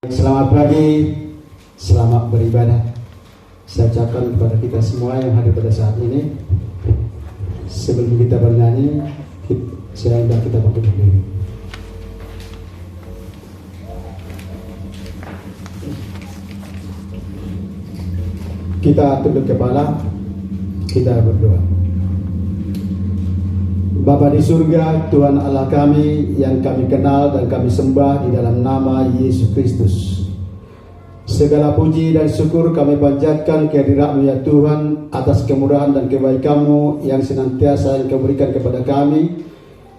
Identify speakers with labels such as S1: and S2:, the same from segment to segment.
S1: Selamat pagi, selamat beribadah. Saya ucapkan kepada kita semua yang hadir pada saat ini. Sebelum kita bernyanyi, saya undang kita bangkit berdiri. Kita tunduk kepala, kita berdoa. Bapa di surga, Tuhan Allah kami yang kami kenal dan kami sembah di dalam nama Yesus Kristus. Segala puji dan syukur kami panjatkan kehadirat-Mu ya Tuhan atas kemurahan dan kebaikan-Mu yang senantiasa Engkau berikan kepada kami,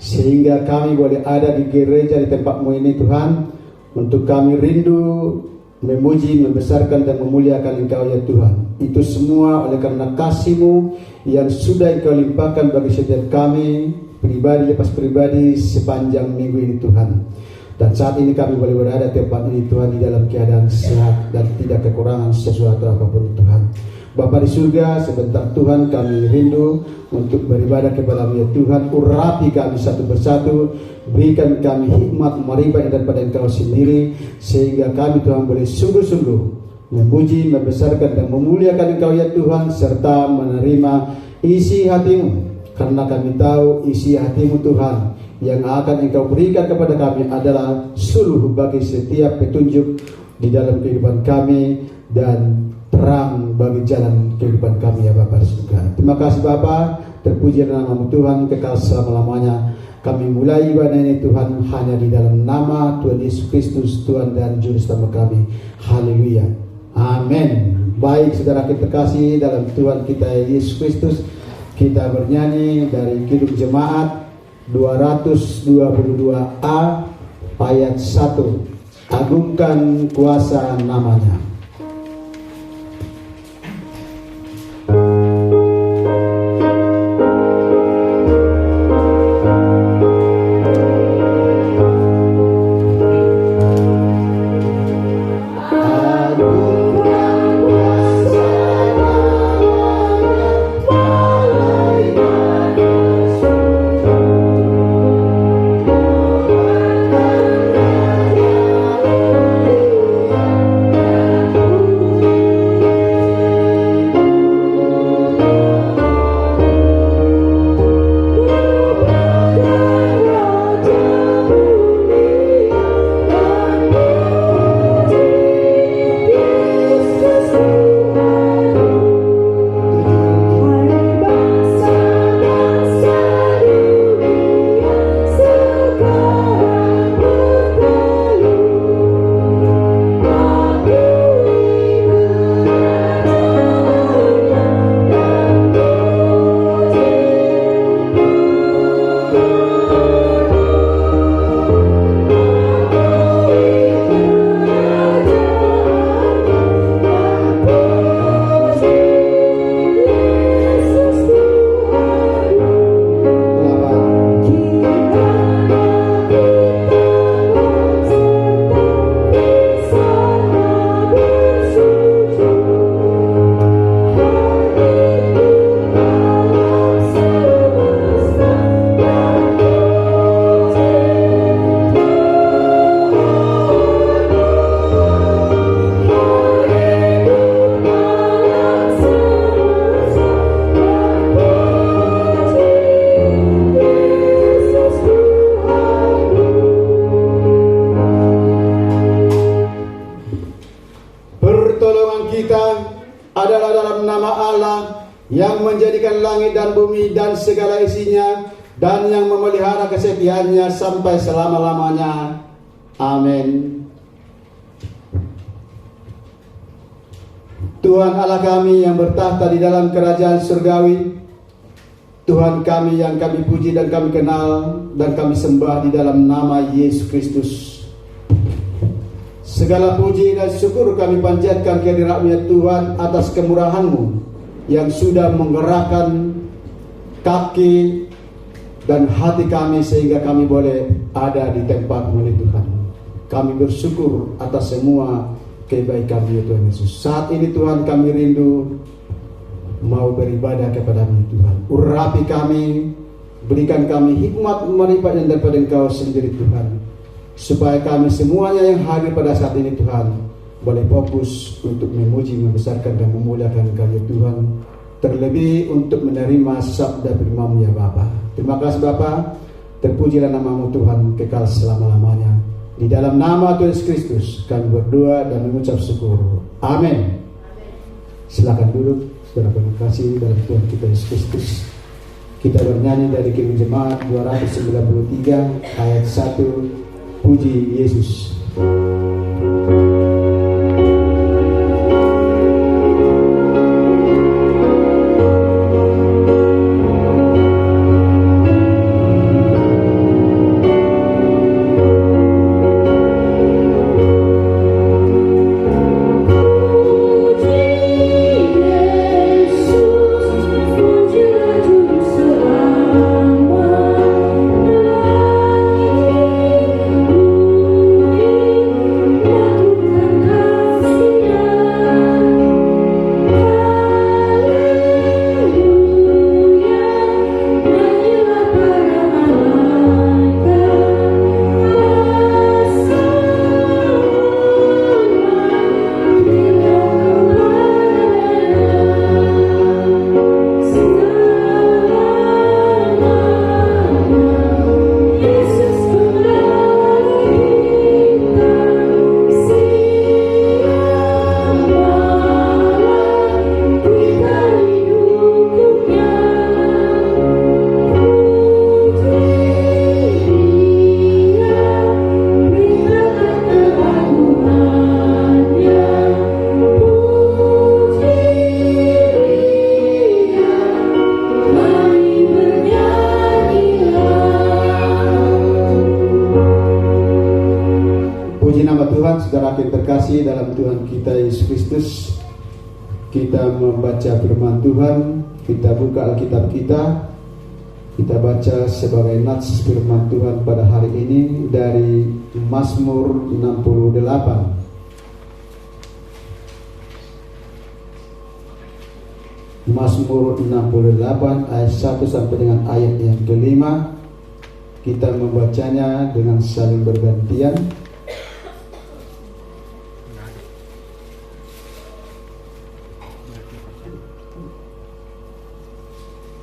S1: sehingga kami boleh ada di gereja di tempat-Mu ini Tuhan, untuk kami rindu memuji, membesarkan dan memuliakan Engkau ya Tuhan. Itu semua oleh karena kasih-Mu yang sudah Engkau limpahkan bagi setiap kami, pribadi lepas pribadi sepanjang minggu ini Tuhan. Dan saat ini kami boleh berada di tempat ini Tuhan, di dalam keadaan sehat dan tidak kekurangan sesuatu apapun Tuhan. Bapa di surga, sebentar Tuhan kami rindu untuk beribadah kepada-Mu ya Tuhan. Urapi kami satu persatu, berikan kami hikmat marifat daripada Engkau sendiri, sehingga kami Tuhan boleh sungguh-sungguh memuji, membesarkan dan memuliakan Engkau ya Tuhan, serta menerima isi hati-Mu. Karena kami tahu isi hati-Mu Tuhan yang akan Engkau berikan kepada kami adalah suluh bagi setiap petunjuk di dalam kehidupan kami dan terang bagi jalan kehidupan kami ya Bapa di surga. Terima kasih Bapa, terpuji nama-Mu Tuhan kekal selama-lamanya. Kami mulai ibadah ini Tuhan hanya di dalam nama Tuhan Yesus Kristus, Tuhan dan Juru Selamat kami. Haleluya. Amin. Baik saudara kita kasih dalam Tuhan kita Yesus Kristus, kita bernyanyi dari Kidung Jemaat 222A ayat 1. Agungkan kuasa namanya. Segala isinya dan yang memelihara kesetiaannya sampai selama-lamanya. Amin. Tuhan Allah kami yang bertahta di dalam kerajaan surgawi, Tuhan kami yang kami puji dan kami kenal dan kami sembah di dalam nama Yesus Kristus. Segala puji dan syukur kami panjatkan kehadirat-Mu ya Tuhan atas kemurahan-Mu yang sudah menggerakkan kaki dan hati kami sehingga kami boleh ada di tempat-Mu Tuhan. Kami bersyukur atas semua kebaikan-Mu ya Tuhan Yesus. Saat ini Tuhan kami rindu mau beribadah kepada-Mu Tuhan. Urapi kami, berikan kami hikmat marifat yang daripada Engkau sendiri Tuhan, supaya kami semuanya yang hadir pada saat ini Tuhan boleh fokus untuk memuji, membesarkan dan memuliakan karya Tuhan, terlebih untuk menerima sabda firman-Mu ya Bapa. Terima kasih Bapa, terpujilah nama-Mu Tuhan kekal selama-lamanya. Di dalam nama Tuhan Yesus Kristus kami berdoa dan mengucap syukur. Amin. Silakan duduk, saudara kasih dalam Tuhan kita Yesus Kristus. Kita bernyanyi dari Kidung Jemaat 293 ayat 1, Puji Yesus. Saudara yang terkasih dalam Tuhan kita Yesus Kristus, kita membaca firman Tuhan, kita buka Alkitab kita baca sebagai nats firman Tuhan pada hari ini dari Mazmur 68. Mazmur 68 ayat 1 sampai dengan ayat yang kelima. Kita membacanya dengan saling bergantian.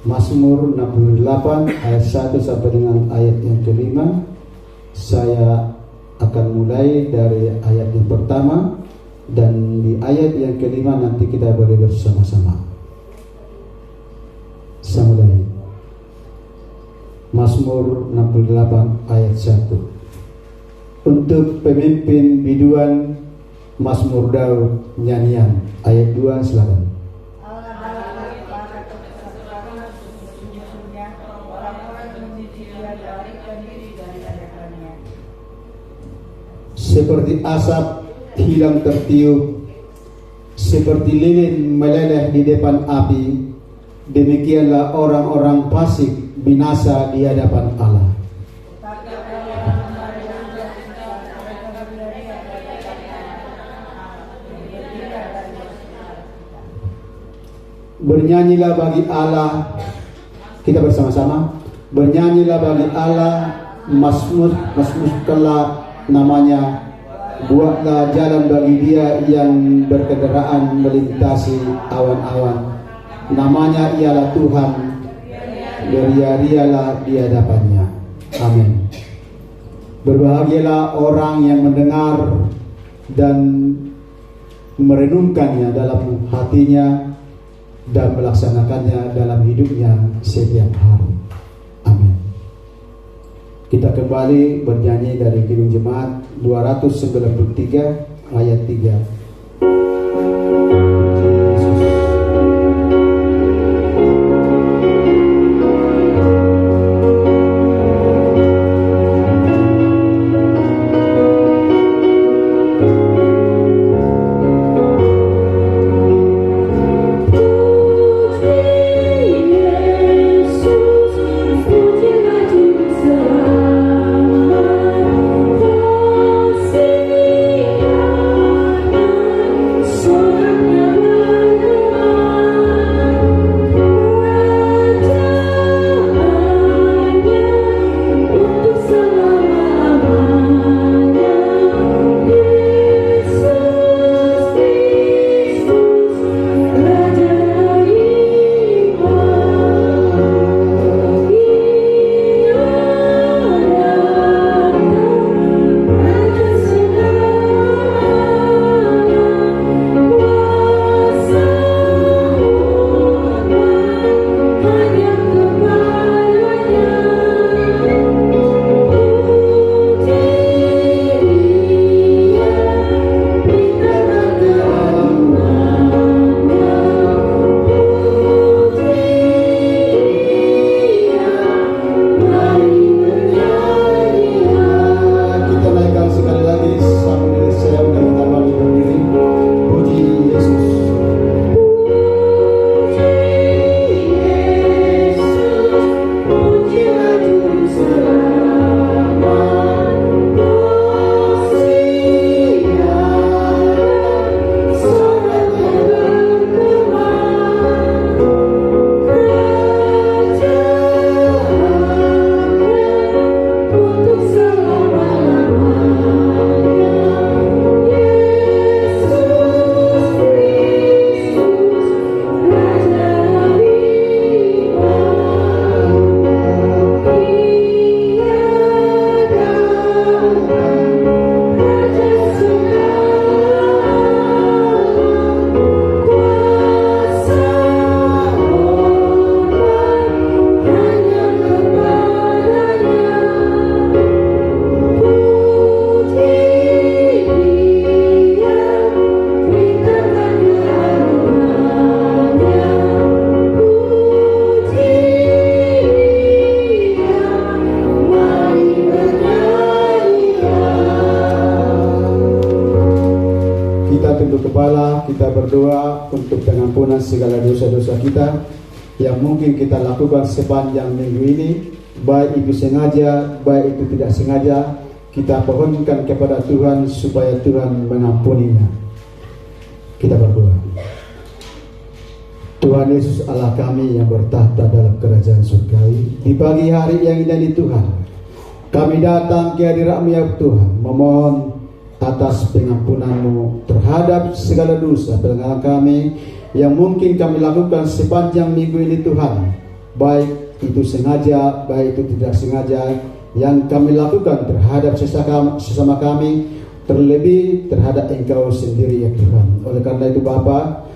S1: Mazmur 68 ayat 1 sampai dengan ayat yang kelima. Saya akan mulai dari ayat yang pertama, dan di ayat yang kelima nanti kita boleh bersama-sama. Saya mulai. Mazmur 68 ayat 1. Untuk pemimpin biduan Mazmur Daud nyanyian. Ayat 2 silakan. Seperti asap hilang tertiup, seperti lilin meleleh di depan api, demikianlah orang-orang fasik binasa di hadapan Allah. Bernyanyilah bagi Allah, kita bersama-sama. Bernyanyilah bagi Allah, mazmurkanlah namanya, buatlah jalan bagi Dia yang berkendaraan melintasi awan-awan. Namanya ialah Tuhan, beria-rialah di hadapannya. Amin. Berbahagialah orang yang mendengar dan merenungkannya dalam hatinya dan melaksanakannya dalam hidupnya setiap hari. Amin. Kita kembali bernyanyi dari Kidung Jemaat 293 ayat 3. kita tunduk kepala, kita berdoa untuk pengampunan segala dosa-dosa kita yang mungkin kita lakukan sepanjang minggu ini, baik itu sengaja, baik itu tidak sengaja. Kita pohonkan kepada Tuhan supaya Tuhan mengampuninya. Kita berdoa. Tuhan Yesus Allah kami yang bertahta dalam kerajaan surgawi, di pagi hari yang indah ini Tuhan, kami datang ke hadirat-Mu ya Tuhan, memohon atas pengampunan-Mu terhadap segala dosa pelanggaran kami yang mungkin kami lakukan sepanjang minggu ini Tuhan, baik itu sengaja, baik itu tidak sengaja, yang kami lakukan terhadap sesama kami, terlebih terhadap Engkau sendiri ya Tuhan. Oleh karena itu Bapa,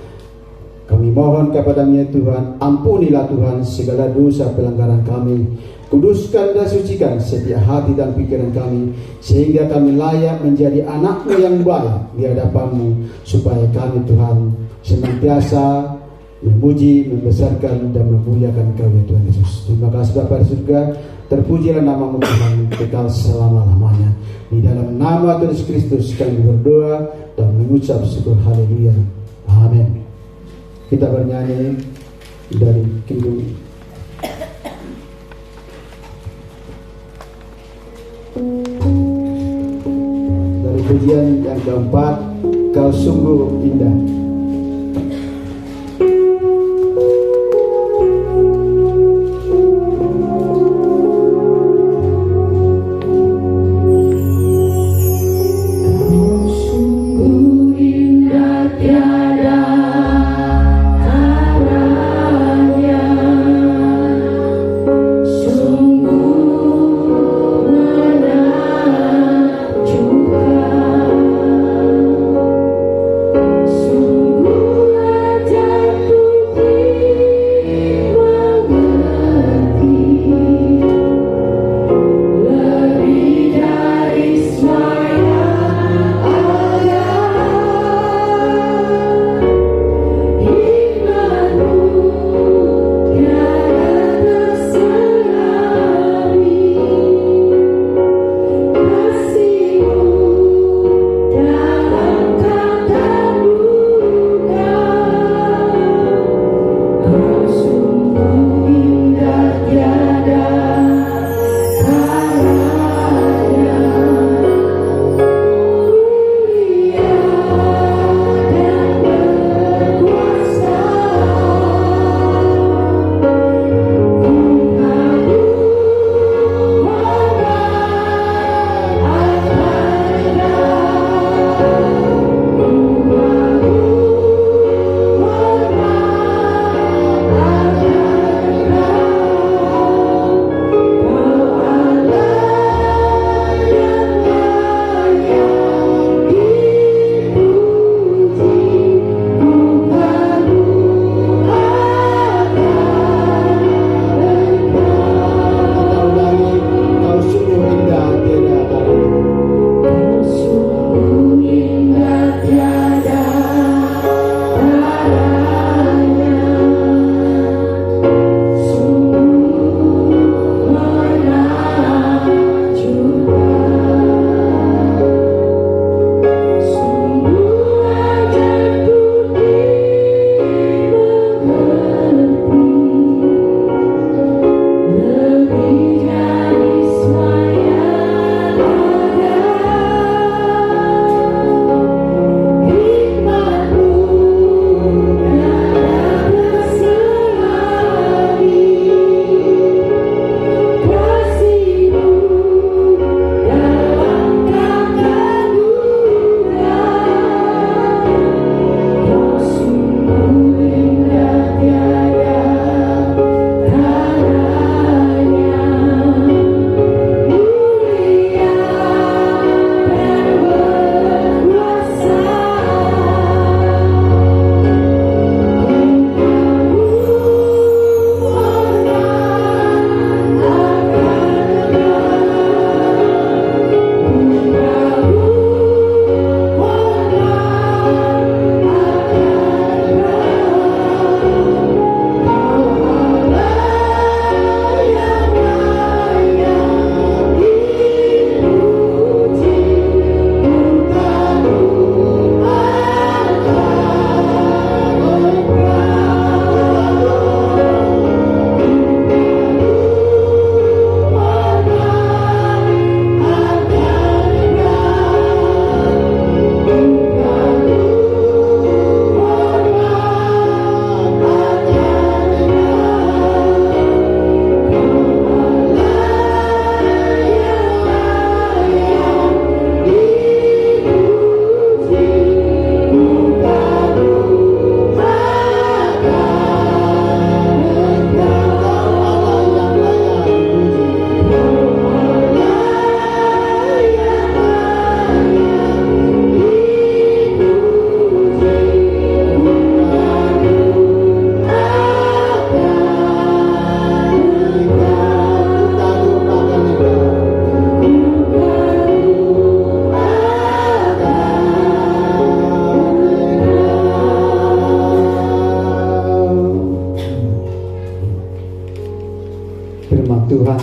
S1: kami mohon kepada-Mu ya Tuhan, ampunilah Tuhan segala dosa pelanggaran kami, kuduskan dan sucikan setiap hati dan pikiran kami, sehingga kami layak menjadi anak-Mu yang baik di hadapan-Mu, supaya kami Tuhan senantiasa memuji, membesarkan dan memuliakan Kau ya Tuhan Yesus. Terima kasih Bapa di surga, terpujilah nama-Mu Tuhan kekal selama-lamanya. Di dalam nama Tuhan Yesus Kristus kami berdoa dan mengucap syukur, haleluya, amin. Kita bernyanyi dari kidung dari pujian yang keempat, Kau sungguh indah.
S2: Sungguh
S1: Tuhan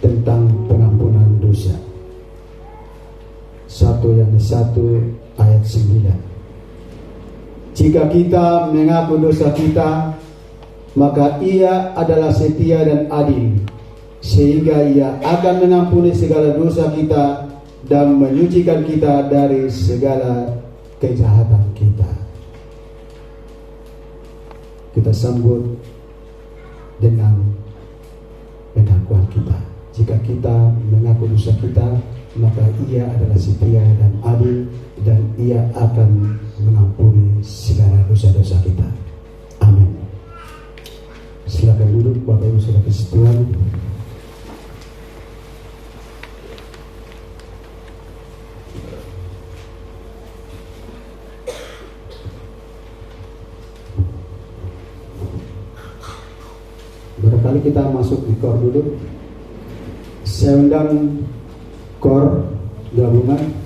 S1: tentang pengampunan dosa. 1 Yohanes 1 ayat 9. Jika kita mengaku dosa kita, maka Ia adalah setia dan adil, sehingga Ia akan mengampuni segala dosa kita dan menyucikan kita dari segala kejahatan kita. Kita sambut dengan pengakuan kita. Jika kita mengaku dosa kita, maka Ia adalah setia dan adil, dan Ia akan mengampuni segala dosa-dosa kita. Amin. Silakan duduk Bapak Ibu Saudara kasih Tuhan. Barangkali kita masuk di KOR dulu. Saya undang KOR gabungan.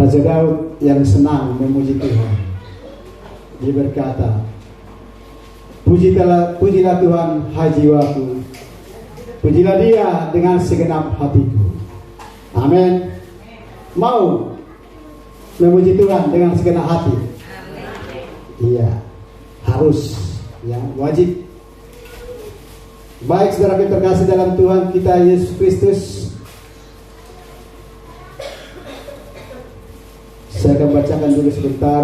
S1: Raja Daud yang senang memuji Tuhan. Dia berkata, pujilah Tuhan hai jiwaku, pujilah Dia dengan segenap hatiku. Amin. Mau memuji Tuhan dengan segenap hati? Iya, harus, ya, wajib. Baik saudara yang terkasih dalam Tuhan kita Yesus Kristus, saya akan bacakan dulu sebentar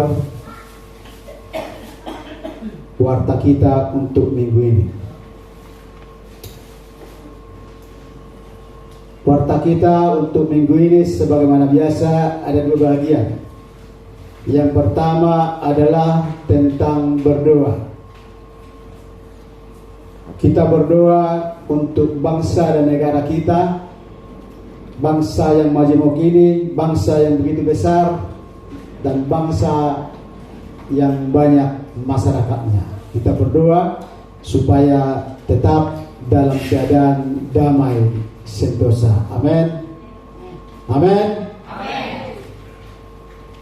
S1: warta kita untuk minggu ini. Warta kita untuk minggu ini sebagaimana biasa ada dua bagian. Yang pertama adalah tentang berdoa. Kita berdoa untuk bangsa dan negara kita, bangsa yang majemuk ini, bangsa yang begitu besar, dan bangsa yang banyak masyarakatnya. Kita berdoa supaya tetap dalam keadaan damai sentosa. Amin. Amin.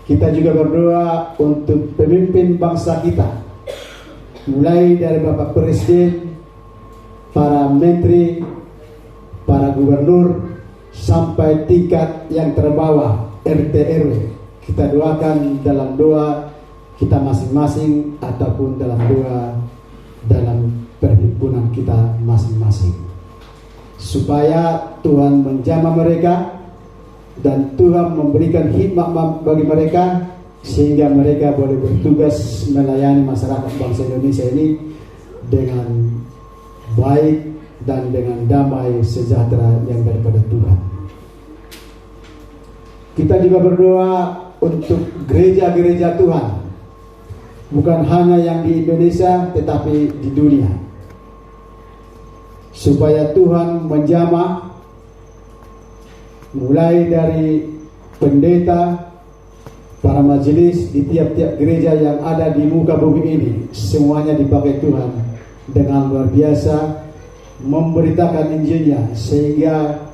S1: Kita juga berdoa untuk pemimpin bangsa kita, mulai dari Bapak Presiden, para menteri, para gubernur, sampai tingkat yang terbawah RT RW. Kita doakan dalam doa kita masing-masing ataupun dalam doa dalam perhimpunan kita masing-masing, supaya Tuhan menjamah mereka dan Tuhan memberikan hikmat bagi mereka sehingga mereka boleh bertugas melayani masyarakat bangsa Indonesia ini dengan baik dan dengan damai sejahtera yang daripada Tuhan. Kita juga berdoa untuk gereja-gereja Tuhan, bukan hanya yang di Indonesia tetapi di dunia, supaya Tuhan menjamah mulai dari pendeta, para majelis di tiap-tiap gereja yang ada di muka bumi ini, semuanya dipakai Tuhan dengan luar biasa memberitakan Injilnya, sehingga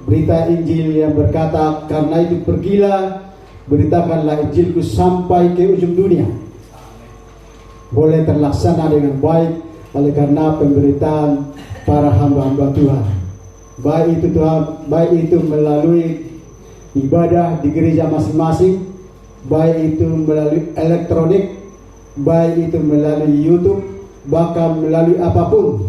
S1: berita Injil yang berkata, karena itu pergilah, beritakanlah Injilku sampai ke ujung dunia, boleh terlaksana dengan baik oleh karena pemberitaan para hamba-hamba Tuhan. Baik itu Tuhan, baik itu melalui ibadah di gereja masing-masing, baik itu melalui elektronik, baik itu melalui YouTube, bahkan melalui apapun,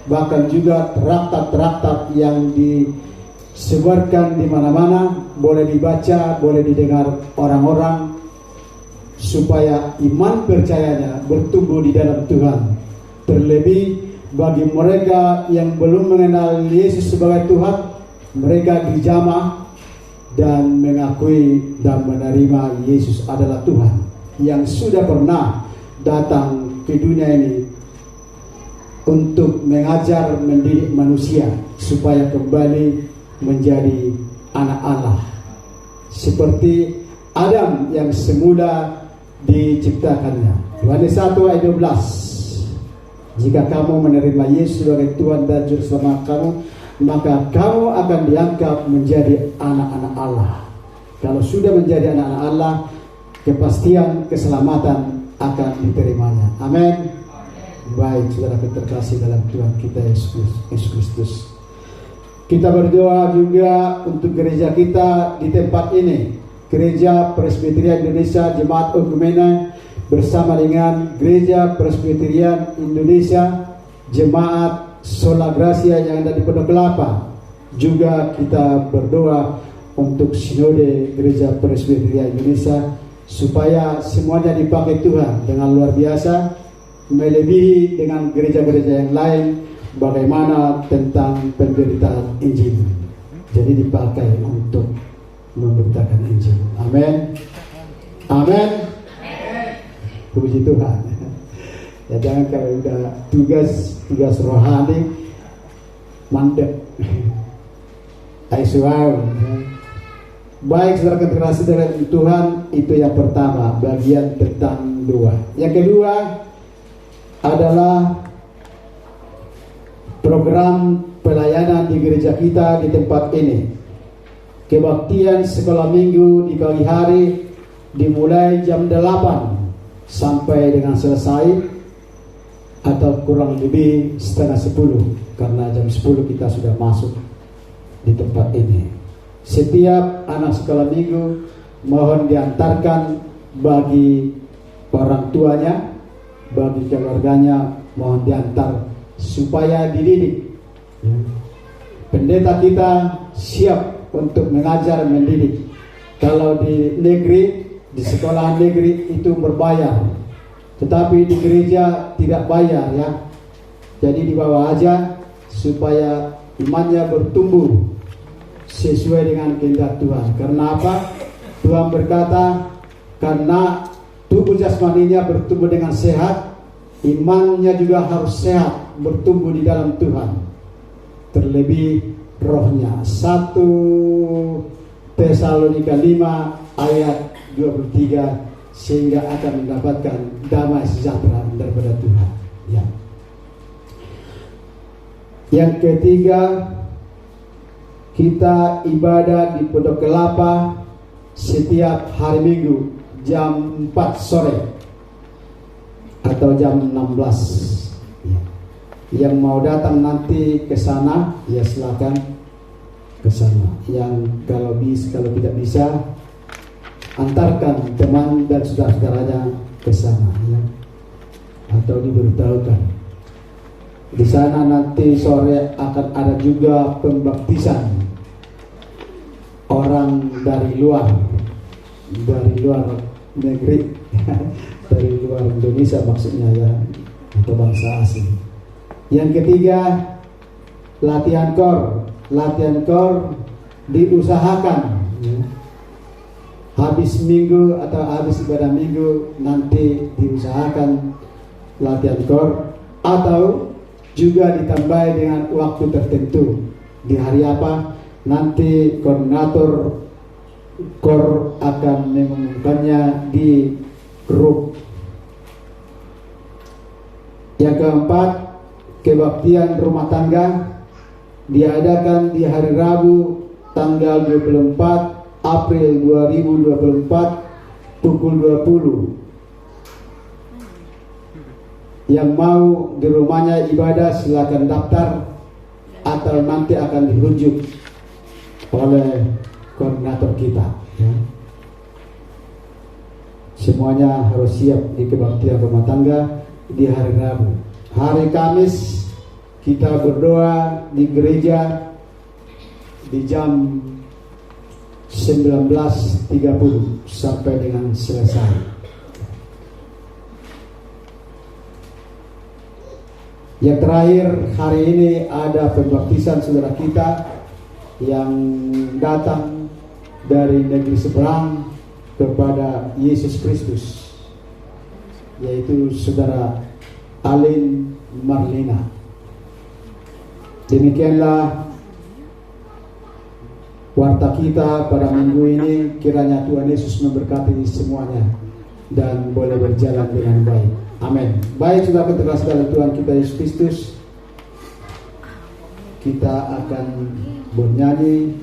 S1: bahkan juga traktat-traktat yang disebarkan di mana-mana, boleh dibaca, boleh didengar orang-orang, supaya iman percayanya bertumbuh di dalam Tuhan. Terlebih bagi mereka yang belum mengenal Yesus sebagai Tuhan, mereka dijamah dan mengakui dan menerima Yesus adalah Tuhan yang sudah pernah datang ke dunia ini untuk mengajar, mendidik manusia supaya kembali menjadi anak Allah seperti Adam yang semula diciptakannya. Yohanes 1 ayat 12. Jika kamu menerima Yesus sebagai Tuhan dan Juru Selamat kamu, maka kamu akan dianggap menjadi anak-anak Allah. Kalau sudah menjadi anak-anak Allah, kepastian keselamatan akan diterimanya. Amin. Baik, saudara terkasih dalam Tuhan kita Yesus Kristus. Kita berdoa juga untuk gereja kita di tempat ini, Gereja Presbyterian Indonesia Jemaat Okumene bersama dengan Gereja Presbyterian Indonesia Jemaat Sola Gracia yang ada di Pondok Kelapa. Juga kita berdoa untuk Sinode Gereja Presbyterian Indonesia supaya semuanya dipakai Tuhan dengan luar biasa, melebihi dengan gereja-gereja yang lain. Bagaimana tentang pemberitaan Injil, jadi dipakai untuk memberitakan Injil. Amin. Amin. Puji Tuhan. Ya, jangan kalau udah tugas rohani mandek. Aiswau. Baik, saudara terkasih dalam Tuhan, itu yang pertama, bagian tentang doa. Yang kedua adalah program pelayanan di gereja kita di tempat ini. Kebaktian sekolah minggu di pagi hari dimulai jam 8 sampai dengan selesai, atau kurang lebih setengah 10, karena jam 10 kita sudah masuk di tempat ini. Setiap anak sekolah minggu mohon diantarkan, bagi orang tuanya, bagi keluarganya mohon diantar supaya dididik. Pendeta kita siap untuk mengajar, mendidik. Kalau di negeri, di sekolah negeri itu berbayar, tetapi di gereja tidak bayar ya. Jadi dibawa aja supaya imannya bertumbuh sesuai dengan kehendak Tuhan. Karena apa? Tuhan berkata, karena tubuh jasmaninya bertumbuh dengan sehat, imannya juga harus sehat, bertumbuh di dalam Tuhan. Terlebih rohnya. 1 Tesalonika 5 ayat 23, sehingga akan mendapatkan damai sejahtera daripada Tuhan ya. Yang ketiga, kita ibadah di Pondok Kelapa setiap hari Minggu jam 4 sore atau jam 16 ya. Yang mau datang nanti ke sana ya silakan ke sana. Yang kalau tidak bisa, antarkan teman dan saudara-saudaranya ke sana ya, atau diberitahukan. Di sana nanti sore akan ada juga pembaptisan orang dari luar negeri dari luar Indonesia maksudnya ya, atau bangsa asing. Yang ketiga, latihan kor diusahakan ya. Habis minggu atau habis ibadah minggu nanti diusahakan latihan kor, atau juga ditambah dengan waktu tertentu. Di hari apa? Nanti koordinator kor akan mengumumkannya di grup. Yang keempat, kebaktian rumah tangga diadakan di hari Rabu tanggal 24 April 2024 pukul 20. Yang mau di rumahnya ibadah silakan daftar, atau nanti akan dirujuk oleh koordinator kita ya. Semuanya harus siap di kebaktian rumah tangga di hari Rabu. Hari Kamis kita berdoa di gereja di jam 19.30 sampai dengan selesai. Yang terakhir, hari ini ada pembaptisan saudara kita yang datang dari negeri seberang kepada Yesus Kristus, yaitu saudara Alin Marlina. Demikianlah warta kita pada minggu ini. Kiranya Tuhan Yesus memberkati semuanya dan boleh berjalan dengan baik. Amin. Baik, sudah terkasih dalam Tuhan kita Yesus Kristus, kita akan bernyanyi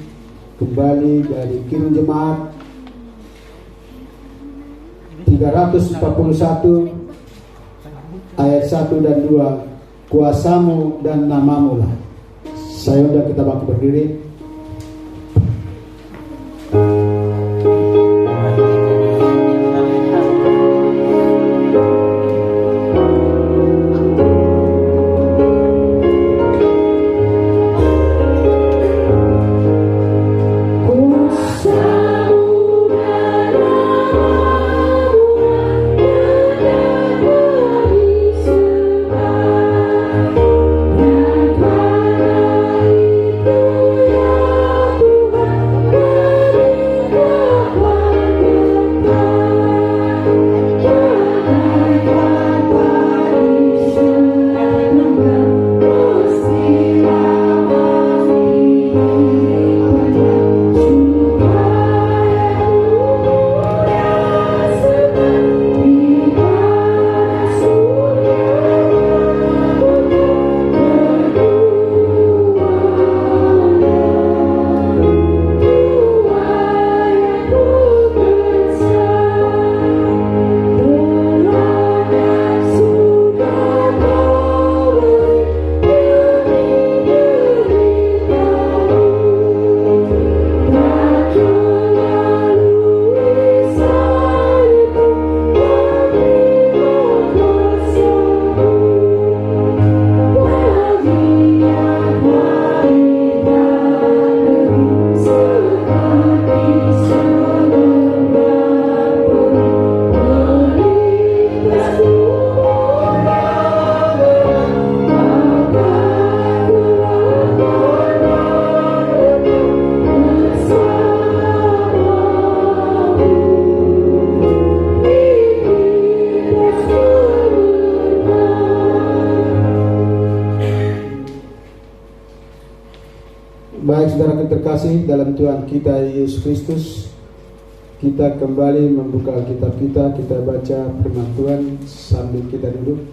S1: kembali dari Kirun Jemaat 341 ayat 1 dan 2, kuasamu dan namamu lah. Saya undang kita bangkit berdiri.
S2: Yeah.
S1: terkasih dalam Tuhan kita Yesus Kristus, kita kembali membuka Alkitab kita baca firman Tuhan sambil kita duduk.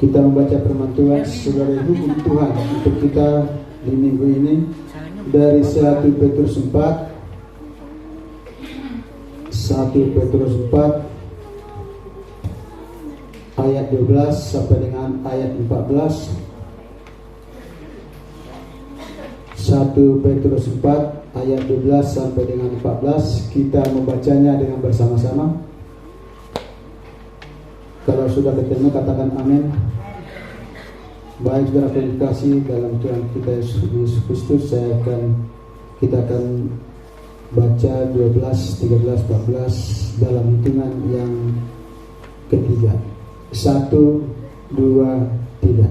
S1: Kita membaca firman Tuhan sebagai hukum Tuhan untuk kita di minggu ini dari 1 Petrus 4 ayat 12 sampai dengan ayat 14. 1 Petrus 4 ayat 12 sampai dengan 14. Kita membacanya dengan bersama-sama. Kalau sudah ketemu katakan amin. Baik, saudara kasih dalam Tuhan kita Yesus Kristus, kita akan baca 12, 13, 14 dalam hitungan yang ketiga. 1, 2, 3.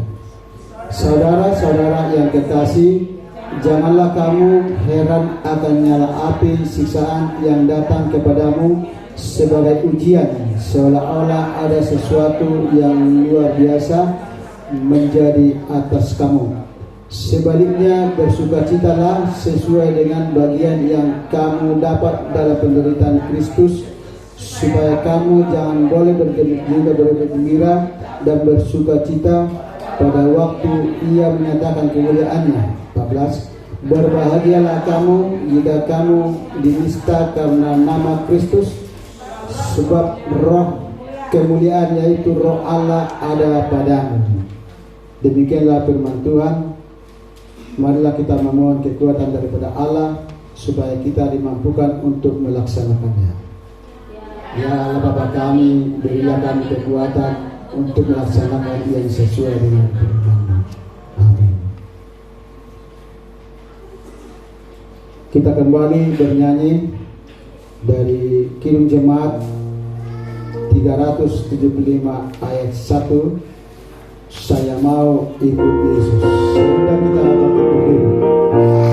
S1: Saudara-saudara yang kekasih, janganlah kamu heran akan nyala api siksaan yang datang kepadamu sebagai ujian, seolah-olah ada sesuatu yang luar biasa menjadi atas kamu. Sebaliknya bersukacitalah sesuai dengan bagian yang kamu dapat dalam penderitaan Kristus, supaya kamu jangan boleh bergembira dan bersukacita pada waktu Ia menyatakan kemuliaannya. 14. Berbahagialah kamu jika kamu dinista karena nama Kristus, sebab roh kemuliaan yaitu roh Allah ada padamu. Demikianlah firman Tuhan. Marilah kita memohon kekuatan daripada Allah supaya kita dimampukan untuk melaksanakannya. Ya Allah Bapa kami, berilah kami kekuatan untuk melaksanakan yang sesuai dengan firman-Mu. Amin. Kita kembali bernyanyi dari Kirim Jemaat 375 ayat 1. Saya mau ikut Yesus. Sudah kita berdiri.
S2: Saya mau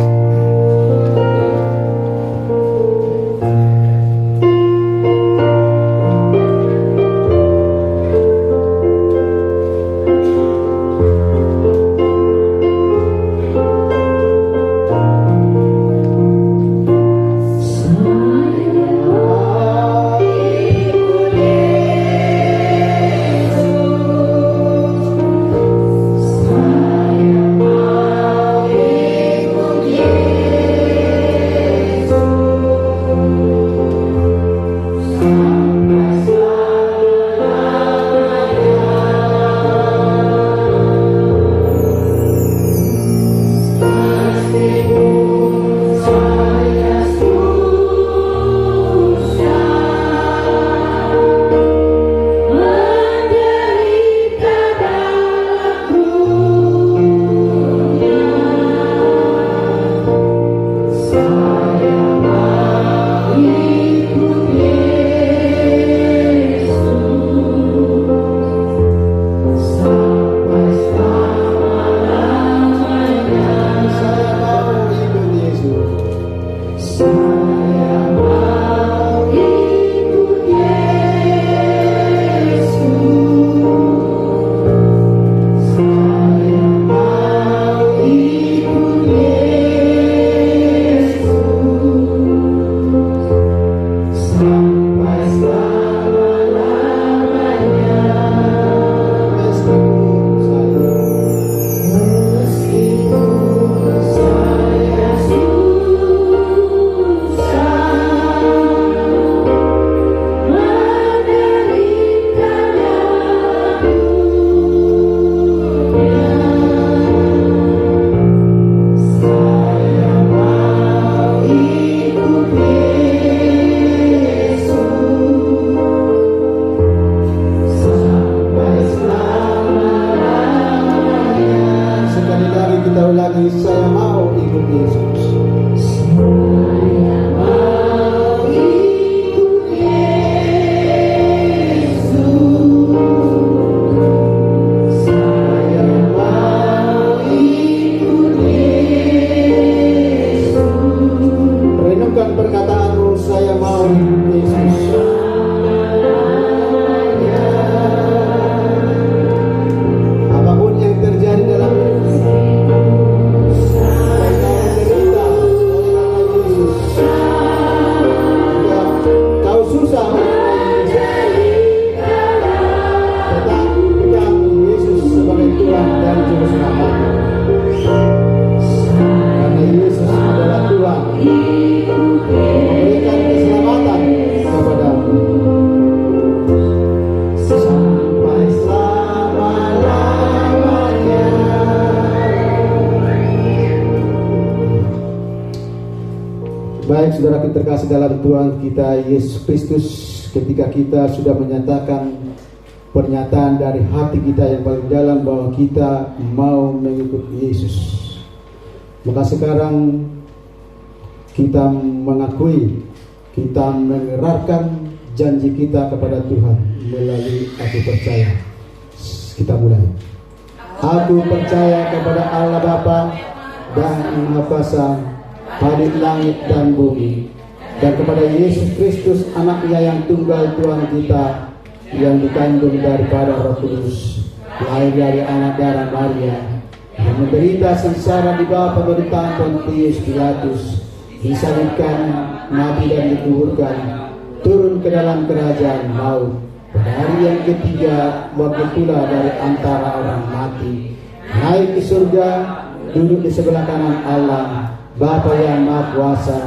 S1: Baik saudara kita terkasih dalam Tuhan kita Yesus Kristus, ketika kita sudah menyatakan pernyataan dari hati kita yang paling dalam bahwa kita mau mengikuti Yesus, maka sekarang kita mengakui, kita mengerarkan janji kita kepada Tuhan melalui aku percaya. Kita mulai. Aku percaya kepada Allah Bapa dan Maha Kuasa, Hadit langit dan bumi, dan kepada Yesus Kristus anaknya yang tunggal Tuhan kita, yang dikandung daripada Roh Kudus, lahir dari anak darah Maria, yang menderita sengsara di bawah pemerintahan Pontius Pilatus, disalibkan, mati dan dikuburkan, turun ke dalam kerajaan maut, pada hari yang ketiga bangkit pula dari antara orang mati, naik ke surga, duduk di sebelah kanan Allah Bapa yang Maha Kuasa,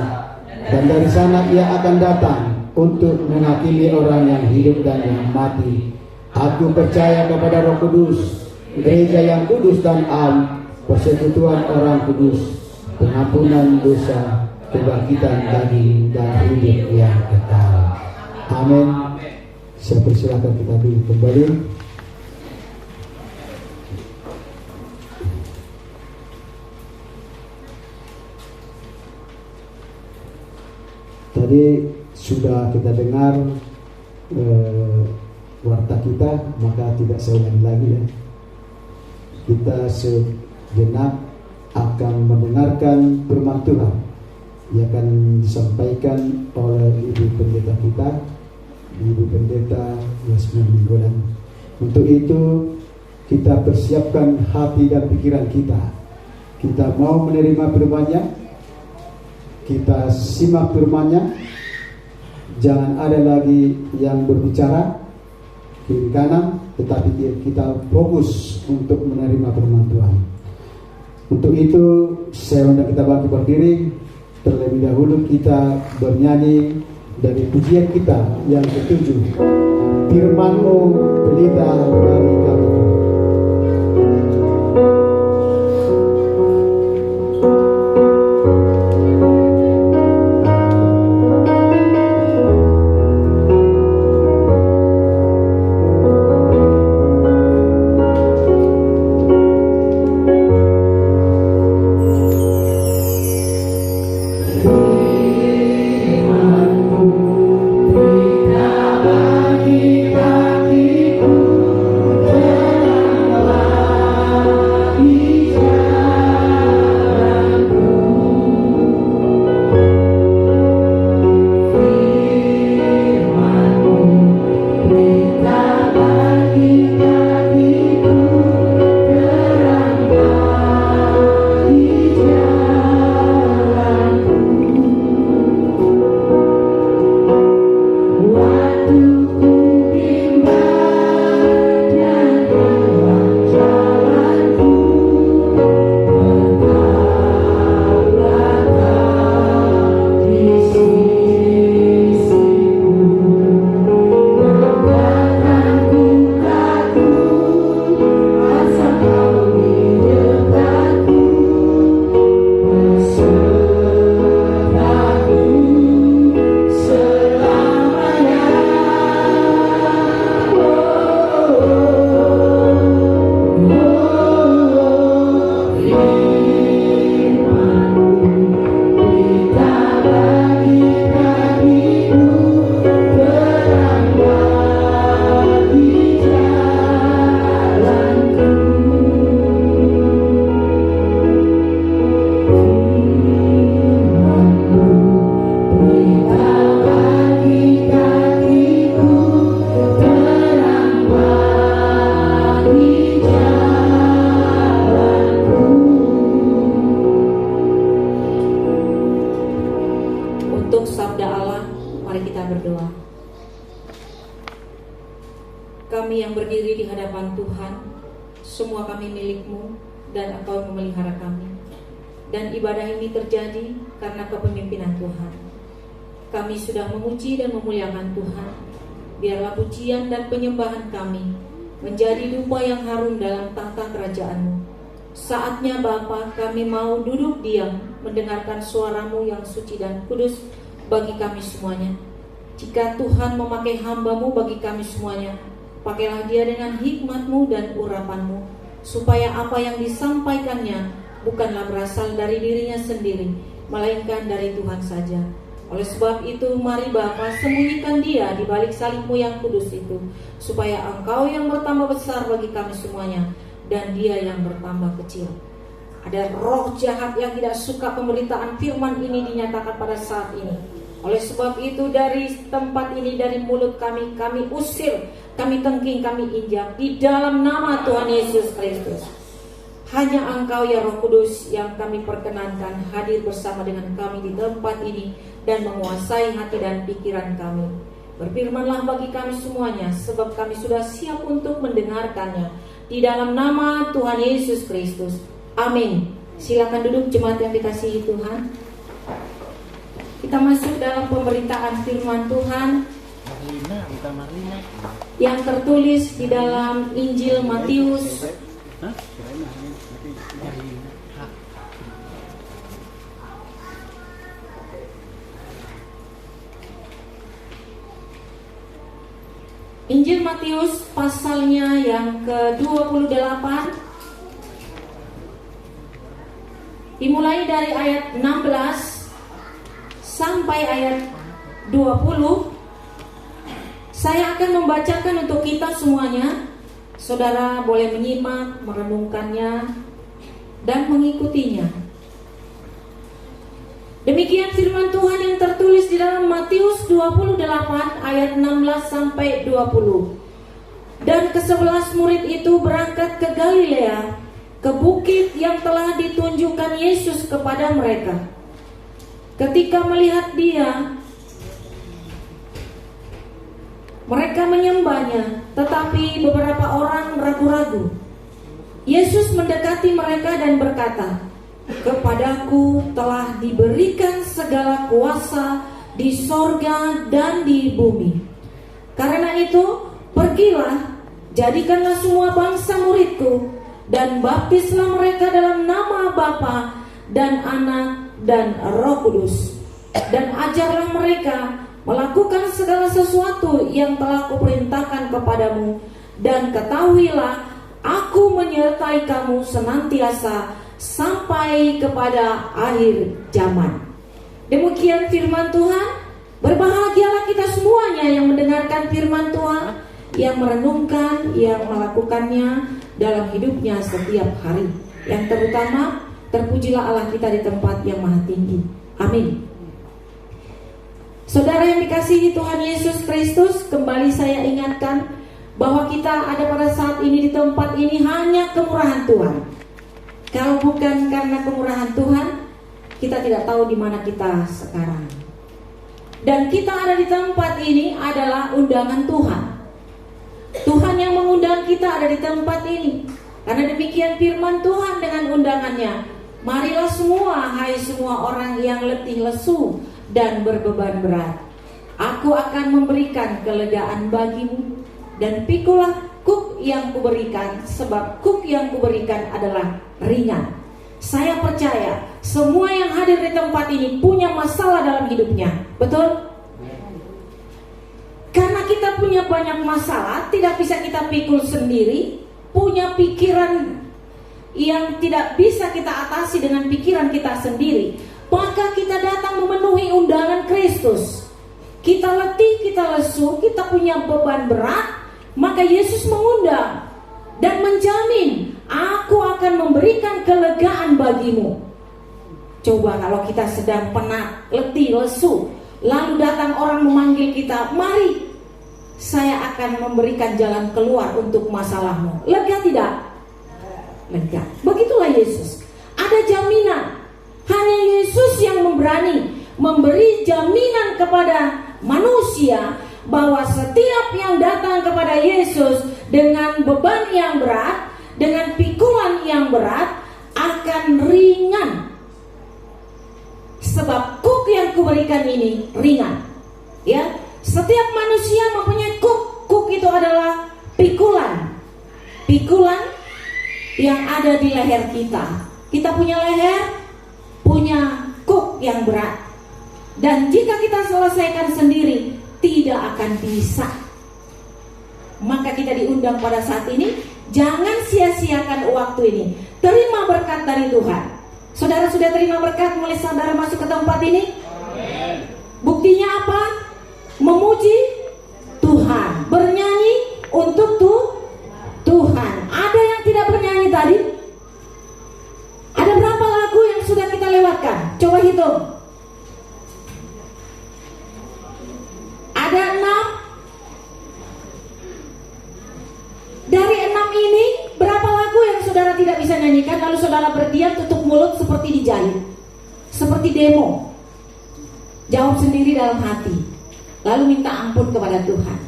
S1: dan dari sana ia akan datang untuk menghakimi orang yang hidup dan yang mati. Aku percaya kepada Roh Kudus, gereja yang kudus dan am, persekutuan orang kudus, pengampunan dosa, kebangkitan daging dan hidup yang kekal. Amin. Saya persilakan kita duduk kembali. Tadi sudah kita dengar warta kita, maka tidak saya ulangi lagi ya. Kita sejenak akan mendengarkan firman Tuhan yang akan disampaikan oleh Ibu Pendeta kita, Ibu Pendeta Yasmin Minggolan. Untuk itu kita persiapkan hati dan pikiran kita. Kita mau menerima firman-Nya. Kita simak firman-Nya. Jangan ada lagi yang berbicara kiri kanan, tetapi kita fokus untuk menerima firman Tuhan. Untuk itu saya undang kita bangkit berdiri. Terlebih dahulu kita bernyanyi dari pujian kita yang ketujuh, Firman-Mu pelita bagi kami.
S2: Kami yang berdiri di hadapan Tuhan, semua kami milik-Mu dan Engkau memelihara kami. Dan ibadah ini terjadi karena kepemimpinan Tuhan. Kami sudah memuji dan memuliakan Tuhan. Biarlah pujian dan penyembahan kami menjadi dupa yang harum dalam tahta kerajaan-Mu. Saatnya Bapa, kami mau duduk diam mendengarkan suara-Mu yang suci dan kudus bagi kami semuanya. Jika Tuhan memakai hamba-Mu bagi kami semuanya, pakailah dia dengan hikmat-Mu dan urapan-Mu, supaya apa yang disampaikannya bukanlah berasal dari dirinya sendiri, melainkan dari Tuhan saja. Oleh sebab itu, mari Bapa, sembunyikan dia di balik salib-Mu yang kudus itu, supaya Engkau yang bertambah besar bagi kami semuanya, dan dia yang bertambah kecil. Ada roh jahat yang tidak suka pemberitaan firman ini dinyatakan pada saat ini. Oleh sebab itu, dari tempat ini, dari mulut kami usir, kami tengking, kami injak di dalam nama Tuhan Yesus Kristus. Hanya Engkau ya Roh Kudus yang kami perkenankan hadir bersama dengan kami di tempat ini dan menguasai hati dan pikiran kami. Berfirmanlah bagi kami semuanya, sebab kami sudah siap untuk mendengarkannya. Di dalam nama Tuhan Yesus Kristus. Amin. Silakan duduk jemaat yang dikasihi Tuhan. Kita masuk dalam pemberitaan firman Tuhan yang tertulis di dalam Injil Matius Injil Matius pasalnya yang ke-28, dimulai dari ayat 16 sampai ayat 20. Saya akan membacakan untuk kita semuanya. Saudara boleh menyimak, merenungkannya, dan mengikutinya. Demikian firman Tuhan yang tertulis di dalam Matius 28 ayat 16 sampai 20. Dan ke-11 murid itu berangkat ke Galilea, ke bukit yang telah ditunjukkan Yesus kepada mereka. Ketika melihat dia, mereka menyembahnya, tetapi beberapa orang ragu-ragu. Yesus mendekati mereka dan berkata, "Kepadaku telah diberikan segala kuasa di sorga dan di bumi. Karena itu, pergilah, jadikanlah semua bangsa muridku, dan baptislah mereka dalam nama Bapa dan Anak dan Roh Kudus. Dan ajarlah mereka melakukan segala sesuatu yang telah kuperintahkan kepadamu. Dan ketahuilah, aku menyertai kamu senantiasa sampai kepada akhir zaman." Demikian firman Tuhan. Berbahagialah kita semuanya yang mendengarkan firman Tuhan, yang merenungkan, yang melakukannya dalam hidupnya setiap hari. Yang terutama, terpujilah Allah kita di tempat yang maha tinggi. Amin. Saudara yang dikasihi Tuhan Yesus Kristus, kembali saya ingatkan bahwa kita ada pada saat ini di tempat ini hanya kemurahan Tuhan. Kalau bukan karena kemurahan Tuhan, kita tidak tahu di mana kita sekarang. Dan kita ada di tempat ini adalah undangan Tuhan. Tuhan yang mengundang kita ada di tempat ini. Karena demikian firman Tuhan dengan undangannya. Marilah semua, hai semua orang yang letih lesu dan berbeban berat. Aku akan memberikan kelegaan bagimu. Dan pikulah kuk yang kuberikan, sebab kuk yang kuberikan adalah ringan. Saya percaya semua yang hadir di tempat ini punya masalah dalam hidupnya. Betul? Karena kita punya banyak masalah, tidak bisa kita pikul sendiri. Punya pikiran yang tidak bisa kita atasi dengan pikiran kita sendiri. Maka kita datang memenuhi undangan Kristus. Kita letih, kita lesu, kita punya beban berat. Maka Yesus mengundang dan menjamin, aku akan memberikan kelegaan bagimu. Coba kalau kita sedang penat, letih, lesu, lalu datang orang memanggil kita, mari, saya akan memberikan jalan keluar untuk masalahmu. Lega tidak? Lega. Begitulah Yesus. Ada jaminan. Hanya Yesus yang memberani memberi jaminan kepada manusia bahwa setiap yang datang kepada Yesus dengan beban yang berat, dengan pikulan yang berat, akan ringan. Sebab kuk yang kuberikan ini ringan. Ya, setiap manusia mempunyai kuk. Kuk itu adalah pikulan. Pikulan yang ada di leher kita. Kita punya leher, punya kuk yang berat. Dan jika kita selesaikan sendiri, tidak akan bisa. Maka kita diundang pada saat ini, jangan sia-siakan waktu ini. Terima berkat dari Tuhan. Saudara sudah terima berkat mulai saudara masuk ke tempat ini?
S3: Amin.
S2: Buktinya apa? Memuji Tuhan, bernyanyi untuk Tuhan. Ada yang tidak bernyanyi tadi? Ada berapa lagu yang sudah kita lewatkan? Coba hitung. Ada 6. Dari 6 ini, berapa lagu yang saudara tidak bisa nyanyikan? Lalu saudara berdiam, tutup mulut seperti dijahit, seperti demo. Jawab sendiri dalam hati, lalu minta ampun kepada Tuhan.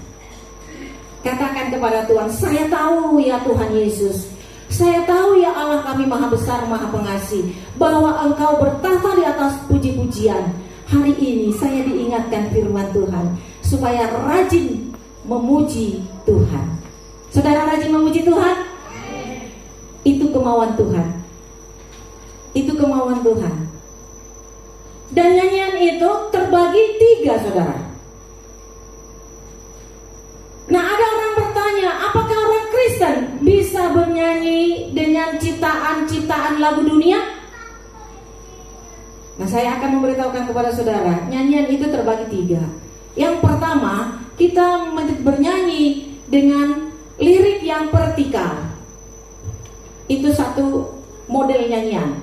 S2: Katakan kepada Tuhan, saya tahu ya Tuhan Yesus, saya tahu ya Allah kami maha besar, maha pengasih, bahwa Engkau bertata di atas puji-pujian. Hari ini saya diingatkan firman Tuhan, supaya rajin memuji Tuhan. Saudara rajin memuji Tuhan? Itu kemauan Tuhan. Itu kemauan Tuhan. Dan nyanyian itu terbagi 3, saudara. Nah, ada orang bertanya, apakah orang Kristen bisa bernyanyi dengan ciptaan-ciptaan lagu dunia? Nah, saya akan memberitahukan kepada saudara, nyanyian itu terbagi 3. Yang pertama, kita bernyanyi dengan lirik yang vertikal. Itu satu model nyanyian.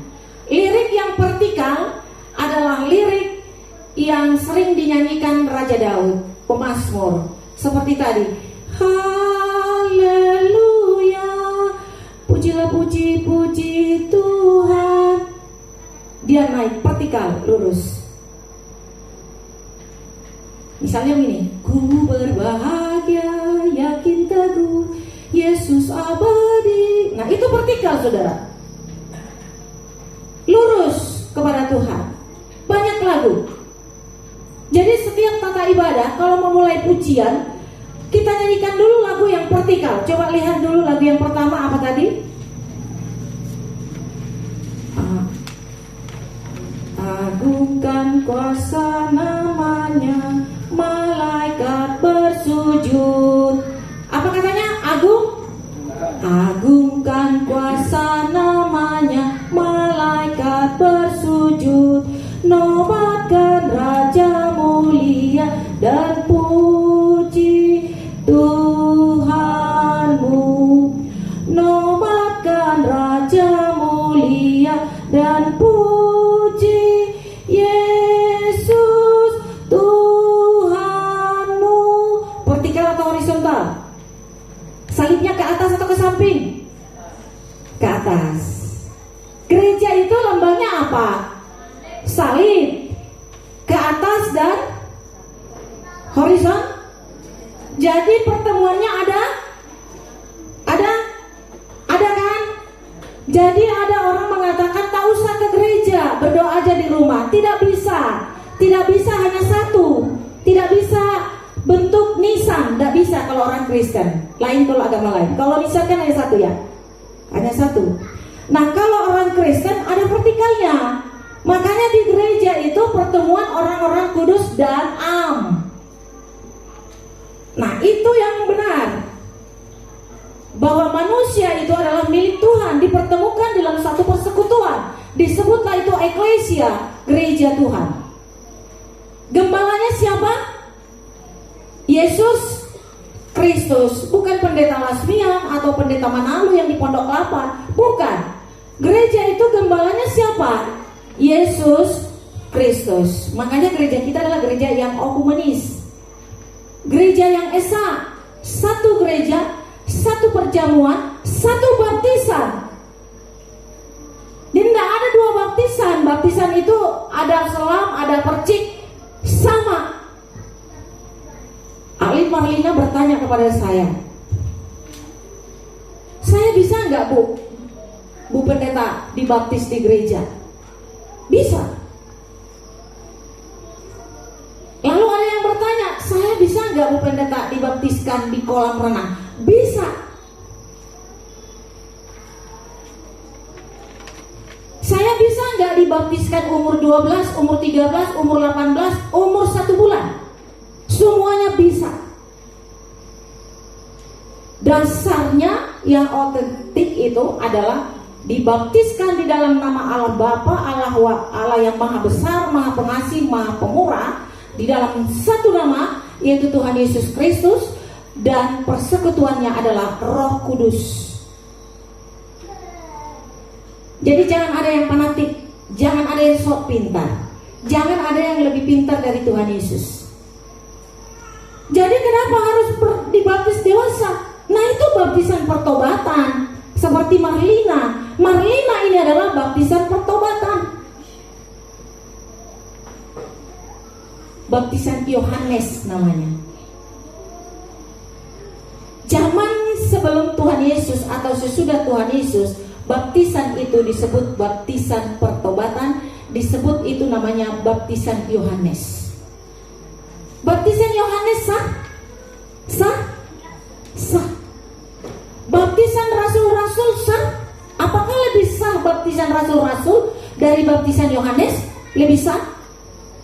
S2: Lirik yang vertikal adalah lirik yang sering dinyanyikan Raja Daud, pemazmur. Seperti tadi, haleluya, pujilah puji-puji Tuhan. Dia naik vertikal, lurus. Misalnya begini, ku berbahagia, yakin teguh, Yesus abadi. Nah, itu vertikal, saudara. Lurus kepada Tuhan. Banyak lagu. Jadi setiap tata ibadah, kalau memulai pujian, kita nyanyikan dulu lagu yang vertikal. Coba lihat dulu lagu yang pertama apa tadi? Agungkan kuasa namanya, malaikat bersujud. Apa katanya? Agungkan kuasa namanya, malaikat bersujud. Nobatkan Raja mulia dan puji Tuhanmu. Nobatkan Raja mulia dan puji Yesus Tuhanmu. Vertikal atau horizontal? Salibnya ke atas atau ke samping? Ke atas. Gereja itu lambangnya apa? Salib. Ke atas dan horizontal. Jadi pertemuannya ada kan? Jadi ada orang mengatakan tak usah ke gereja, berdoa aja di rumah. Tidak bisa hanya satu. Tidak bisa bentuk nisan, tidak bisa kalau orang Kristen. Lain kalau agama lain. Kalau nisan kan hanya satu ya, hanya satu. Nah, kalau orang Kristen ada vertikalnya. Makanya di gereja itu pertemuan orang-orang kudus dan am. Nah, itu yang benar, bahwa manusia itu adalah milik Tuhan, dipertemukan dalam satu persekutuan. Disebutlah itu eklesia, gereja Tuhan. Gembalanya siapa? Yesus Kristus, bukan pendeta Lasmian atau pendeta Manalu yang di Pondok Kelapa. Bukan. Gereja itu gembalanya siapa? Yesus Kristus. Makanya gereja kita adalah gereja yang okumenis, gereja yang esa. Satu gereja, satu perjamuan, satu baptisan. Dan tidak ada dua baptisan. Baptisan itu ada selam, ada percik, sama. Alif Marlina bertanya kepada saya bisa nggak Bu Pendeta dibaptis di gereja? Bisa. Lalu ada yang bertanya, saya bisa nggak Bu Pendeta dibaptiskan di kolam renang? Bisa. Saya bisa nggak dibaptiskan umur 12, umur 13, umur 18, umur 1 bulan? Semuanya bisa. Dasarnya yang otentik itu adalah dibaptiskan di dalam nama Allah Bapa, Allah yang Maha Besar, Maha Pengasih, Maha Pemurah, di dalam satu nama, yaitu Tuhan Yesus Kristus, dan persekutuannya adalah Roh Kudus. Jadi jangan ada yang fanatik, jangan ada yang sok pintar, jangan ada yang lebih pintar dari Tuhan Yesus. Jadi kenapa harus dibaptis dewasa? Nah, itu baptisan pertobatan. Seperti Marlina. Marlina ini adalah baptisan pertobatan. Baptisan Yohanes namanya. Zaman sebelum Tuhan Yesus atau sesudah Tuhan Yesus, baptisan itu disebut baptisan pertobatan, disebut itu namanya baptisan Yohanes. Baptisan Yohanes sah? Sah? Sah. Baptisan rasul-rasul sah? Apakah lebih sah baptisan rasul-rasul dari baptisan Yohanes? Lebih sah?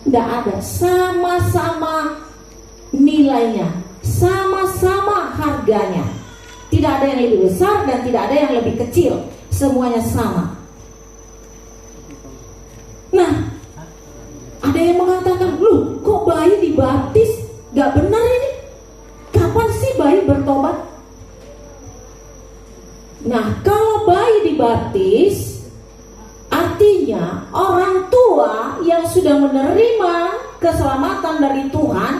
S2: Tidak ada. Sama-sama nilainya, sama-sama harganya. Tidak ada yang lebih besar dan tidak ada yang lebih kecil. Semuanya sama. Nah, ada yang mengatakan, loh kok bayi dibaptis? Gak benar ini. Kapan sih bayi bertobat? Nah, kalau bayi dibaptis, artinya orang tua yang sudah menerima keselamatan dari Tuhan,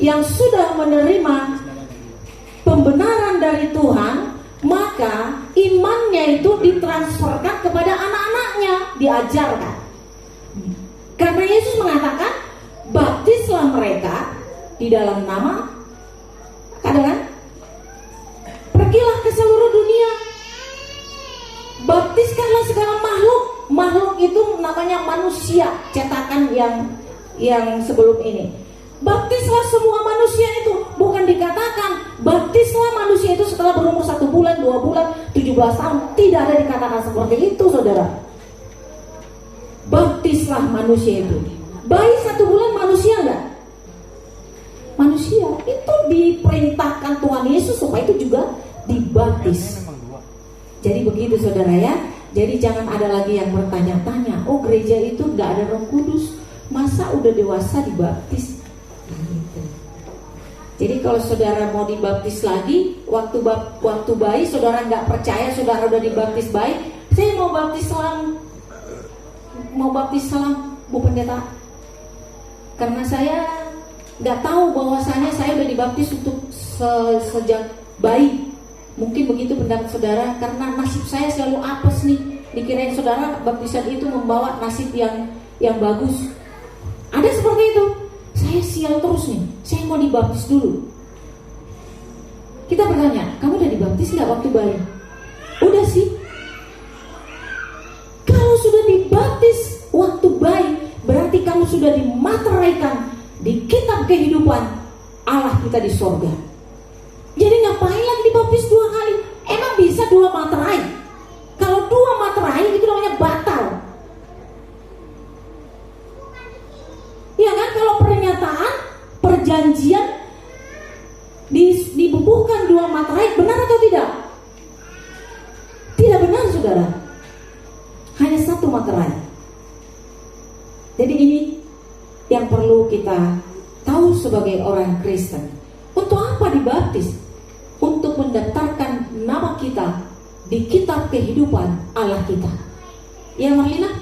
S2: yang sudah menerima pembenaran dari Tuhan, maka imannya itu ditransferkan kepada anak-anaknya, diajarkan. Karena Yesus mengatakan, baptislah mereka di dalam nama, katakan, pergilah ke seluruh dunia, baptiskanlah segala makhluk. Makhluk itu namanya manusia, cetakan yang sebelum ini. Baptislah semua manusia itu. Bukan dikatakan baptislah manusia itu setelah berumur 1 bulan, 2 bulan, 17 tahun. Tidak ada dikatakan seperti itu, saudara. Baptislah manusia itu. Bayi 1 bulan manusia enggak? Manusia. Itu diperintahkan Tuhan Yesus supaya itu juga dibaptis. Jadi begitu, saudara ya. Jadi jangan ada lagi yang bertanya-tanya, oh gereja itu enggak ada Roh Kudus, masa udah dewasa dibaptis? Gitu. Jadi kalau saudara mau dibaptis lagi, waktu bayi saudara nggak percaya, saudara udah dibaptis bayi, saya mau baptis salam Bu Pendeta, karena saya nggak tahu bahwasanya saya udah dibaptis untuk sejak bayi. Mungkin begitu pendapat saudara, karena nasib saya selalu apes nih. Dikirain saudara baptisan itu membawa nasib yang bagus. Ada seperti itu. Saya sial terus nih, saya mau dibaptis dulu. Kita bertanya, kamu udah dibaptis gak waktu bayi? Udah sih. Kalau sudah dibaptis waktu bayi, berarti kamu sudah dimateraikan di kitab kehidupan Allah kita di sorga. Jadi ngapain lagi dibaptis 2 kali? Emang bisa 2 materai? Kalau 2 materai itu namanya batal. Ya kan, kalau pernyataan perjanjian dibubuhkan 2 materai, benar atau tidak? Tidak benar, saudara. Hanya 1 materai. Jadi ini yang perlu kita tahu sebagai orang Kristen. Untuk apa dibaptis? Untuk mendaftarkan nama kita di kitab kehidupan Allah kita. Ya Marlina?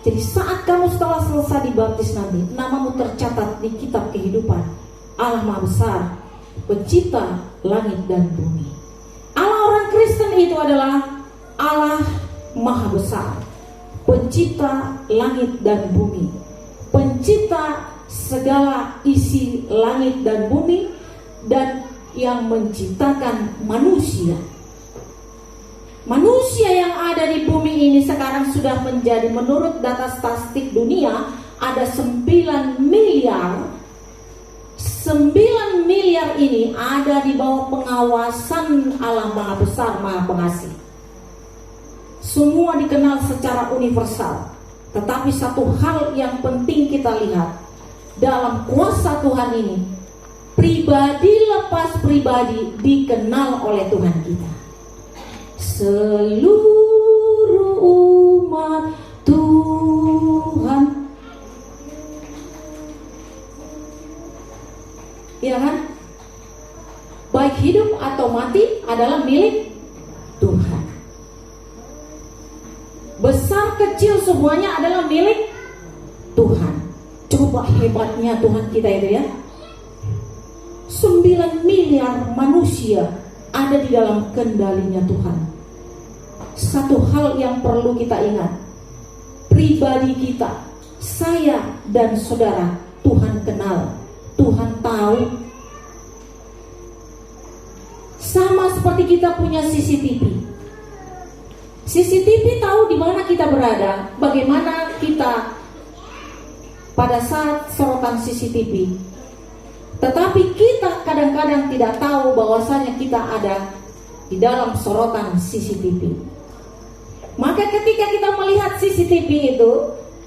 S2: Jadi saat kamu setelah selesai dibaptis nanti, namamu tercatat di kitab kehidupan Allah Maha Besar, pencipta langit dan bumi. Allah orang Kristen itu adalah Allah Maha Besar, pencipta langit dan bumi, pencipta segala isi langit dan bumi, dan yang menciptakan manusia. Manusia yang ada di bumi ini sekarang sudah menjadi, menurut data statistik dunia, ada 9 miliar. 9 miliar ini ada di bawah pengawasan Allah Maha Besar, Maha Pengasih. semua dikenal secara universal. Tetapi satu hal yang penting kita lihat dalam kuasa Tuhan ini, pribadi lepas pribadi dikenal oleh Tuhan kita. Seluruh umat Tuhan, ya kan? Baik hidup atau mati adalah milik Tuhan. Besar kecil semuanya adalah milik Tuhan. Coba hebatnya Tuhan kita itu ya. 9 miliar manusia ada di dalam kendalinya Tuhan. Satu hal yang perlu kita ingat, pribadi kita, saya dan saudara, Tuhan kenal, Tuhan tahu. Sama seperti kita punya CCTV. CCTV tahu di mana kita berada, bagaimana kita pada saat sorotan CCTV. Tetapi kita kadang-kadang tidak tahu bahwasanya kita ada di dalam sorotan CCTV. Maka ketika kita melihat CCTV itu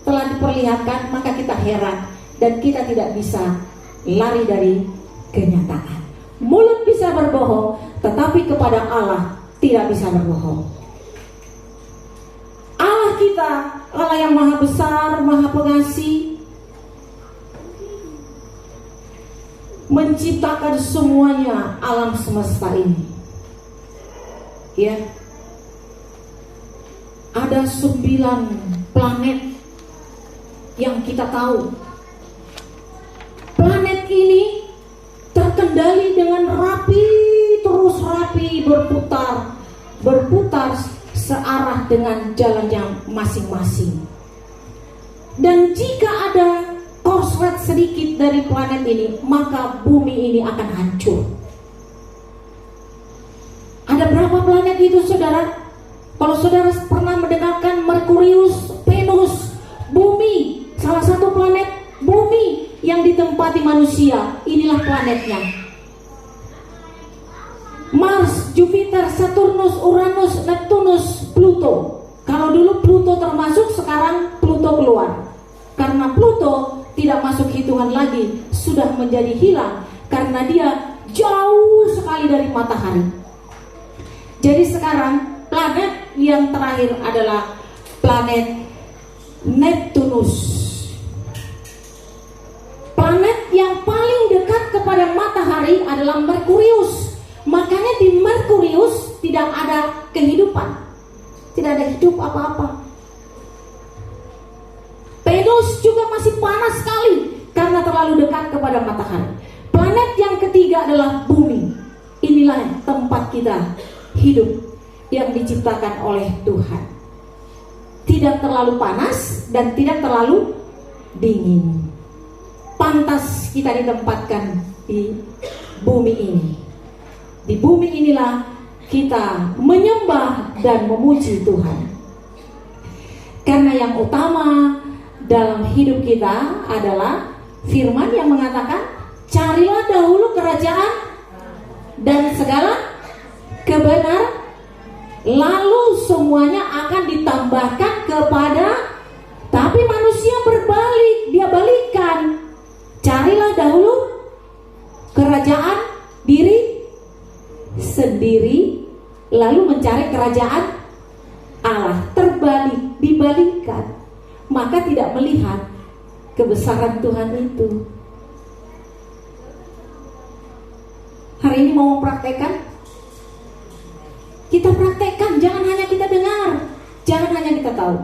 S2: telah diperlihatkan, maka kita heran dan kita tidak bisa lari dari kenyataan. Mulut bisa berbohong, tetapi kepada Allah tidak bisa berbohong. Allah kita, Allah yang maha besar, maha pengasih, menciptakan semuanya alam semesta ini. Ya. Ada 9 planet yang kita tahu. Planet ini terkendali dengan rapi, terus rapi, berputar searah dengan jalannya masing-masing. Dan jika ada korslet sedikit dari planet ini, maka bumi ini akan hancur. Ada berapa planet itu, saudara? Kalau saudara pernah mendengarkan Merkurius, Venus, bumi, salah satu planet bumi yang ditempati manusia, inilah planetnya. Mars, Jupiter, Saturnus, Uranus, Neptunus, Pluto. Kalau dulu Pluto termasuk, sekarang Pluto keluar. Karena Pluto tidak masuk hitungan lagi, sudah menjadi hilang karena dia jauh sekali dari matahari. Jadi sekarang planet yang terakhir adalah planet Neptunus. Planet yang paling dekat kepada matahari adalah Merkurius. Makanya di Merkurius tidak ada kehidupan, tidak ada hidup apa-apa. Venus juga masih panas sekali karena terlalu dekat kepada matahari. Planet yang ketiga adalah bumi. Inilah tempat kita hidup yang diciptakan oleh Tuhan. Tidak terlalu panas dan tidak terlalu dingin. Pantas kita ditempatkan di bumi ini. Di bumi inilah kita menyembah dan memuji Tuhan. Karena yang utama dalam hidup kita adalah firman yang mengatakan, carilah dahulu kerajaan dan segala kebenaran, lalu semuanya akan ditambahkan kepada. Tapi manusia berbalik, dia balikkan. Carilah dahulu kerajaan diri sendiri, lalu mencari kerajaan Allah. Terbalik, dibalikkan. Maka tidak melihat kebesaran Tuhan itu. Hari ini mau praktekkan? Kita praktekkan, jangan hanya kita dengar, jangan hanya kita tahu.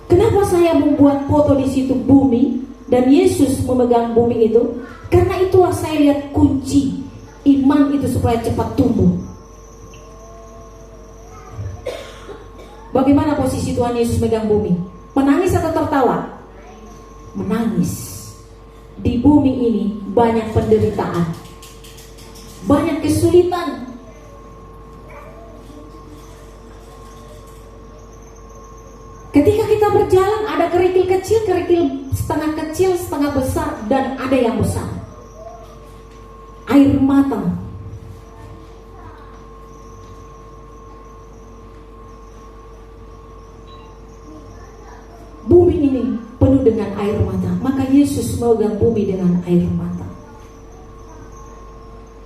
S2: Kenapa saya membuat foto di situ bumi dan Yesus memegang bumi itu? Karena itulah saya lihat kunci iman itu supaya cepat tumbuh. Bagaimana posisi Tuhan Yesus megang bumi? Menangis atau tertawa? Menangis. Di bumi ini banyak penderitaan, banyak kesulitan. Ketika kita berjalan, ada kerikil kecil, kerikil setengah besar, dan ada yang besar. Air mata. bumi ini penuh dengan air mata. Maka Yesus memegang bumi dengan air mata.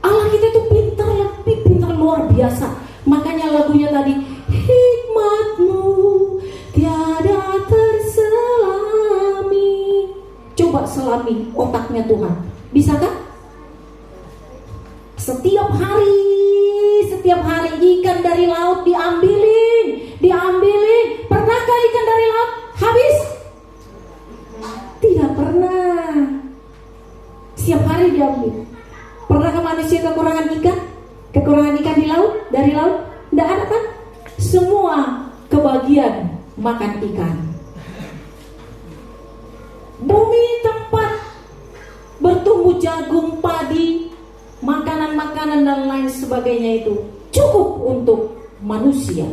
S2: Allah kita itu pintar, lebih pintar luar biasa. Makanya lagunya tadi, hikmatmu tiada terselami. Coba selami otaknya Tuhan. Bisakah? Setiap hari ikan dari laut diambilin. Pernahkah ikan dari laut habis? Tidak pernah. Setiap hari diambil. Pernahkah manusia kekurangan ikan? Kekurangan ikan dari laut? Tidak ada kan? Semua kebagian makan ikan. Bumi tempat bertumbuh jagung, padi, makanan-makanan dan lain sebagainya itu cukup untuk manusia.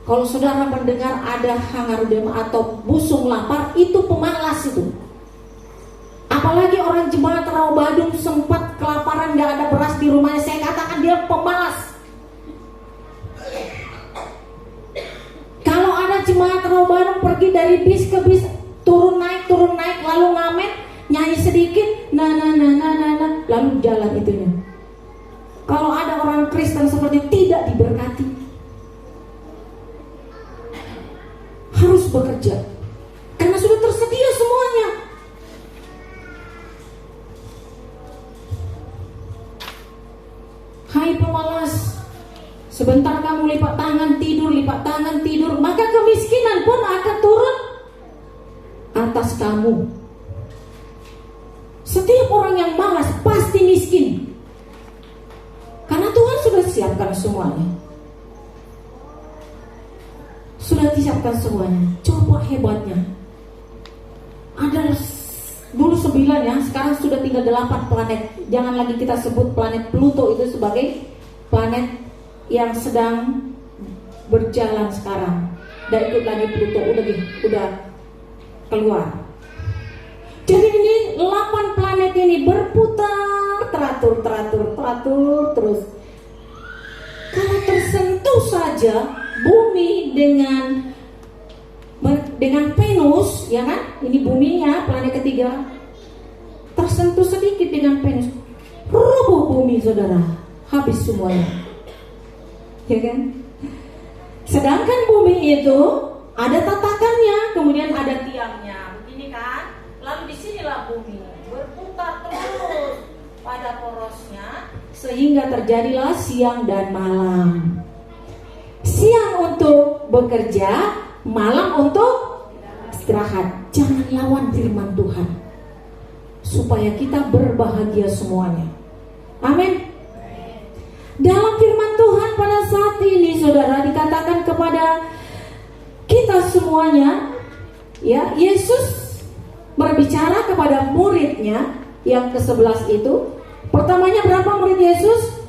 S2: Kalau saudara mendengar ada hangarudem atau busung lapar, itu pemalas itu. Apalagi orang jemaat Rawabadung sempat kelaparan, gak ada beras di rumahnya, saya katakan dia pemalas. Kalau ada jemaat Rawabadung pergi dari bis ke bis, turun naik, lalu ngamen, nyanyi sedikit, lalu jalan itunya. Kalau ada orang Kristen seperti tidak diberkati, harus bekerja karena sudah tersedia semuanya. Hai pemalas, sebentar kamu lipat tangan tidur, maka kemiskinan pun akan turun atas kamu. Setiap orang yang malas pasti miskin, karena Tuhan sudah siapkan semuanya. Coba hebatnya. Ada dulu 9 ya, sekarang sudah tinggal 8 planet. Jangan lagi kita sebut planet Pluto itu sebagai planet yang sedang berjalan sekarang. Dan ikut lagi Pluto udah keluar. Jadi ini 8 planet ini berputar teratur terus. Kalau tersentuh saja bumi dengan Venus, ya kan? Ini buminya, planet ketiga. Tersentuh sedikit dengan Venus, rubuh bumi saudara, habis semuanya, ya kan? Sedangkan bumi itu ada tatakannya, kemudian ada tiangnya, begini kan? Lalu disinilah bumi berputar terus pada porosnya, sehingga terjadilah siang dan malam. Siang untuk bekerja, malam untuk istirahat. Jangan lawan firman Tuhan, supaya kita berbahagia semuanya. Amin. Dalam firman Tuhan pada saat ini saudara dikatakan kepada kita semuanya, ya, Yesus berbicara kepada muridnya yang ke-11 itu. Pertamanya berapa murid Yesus?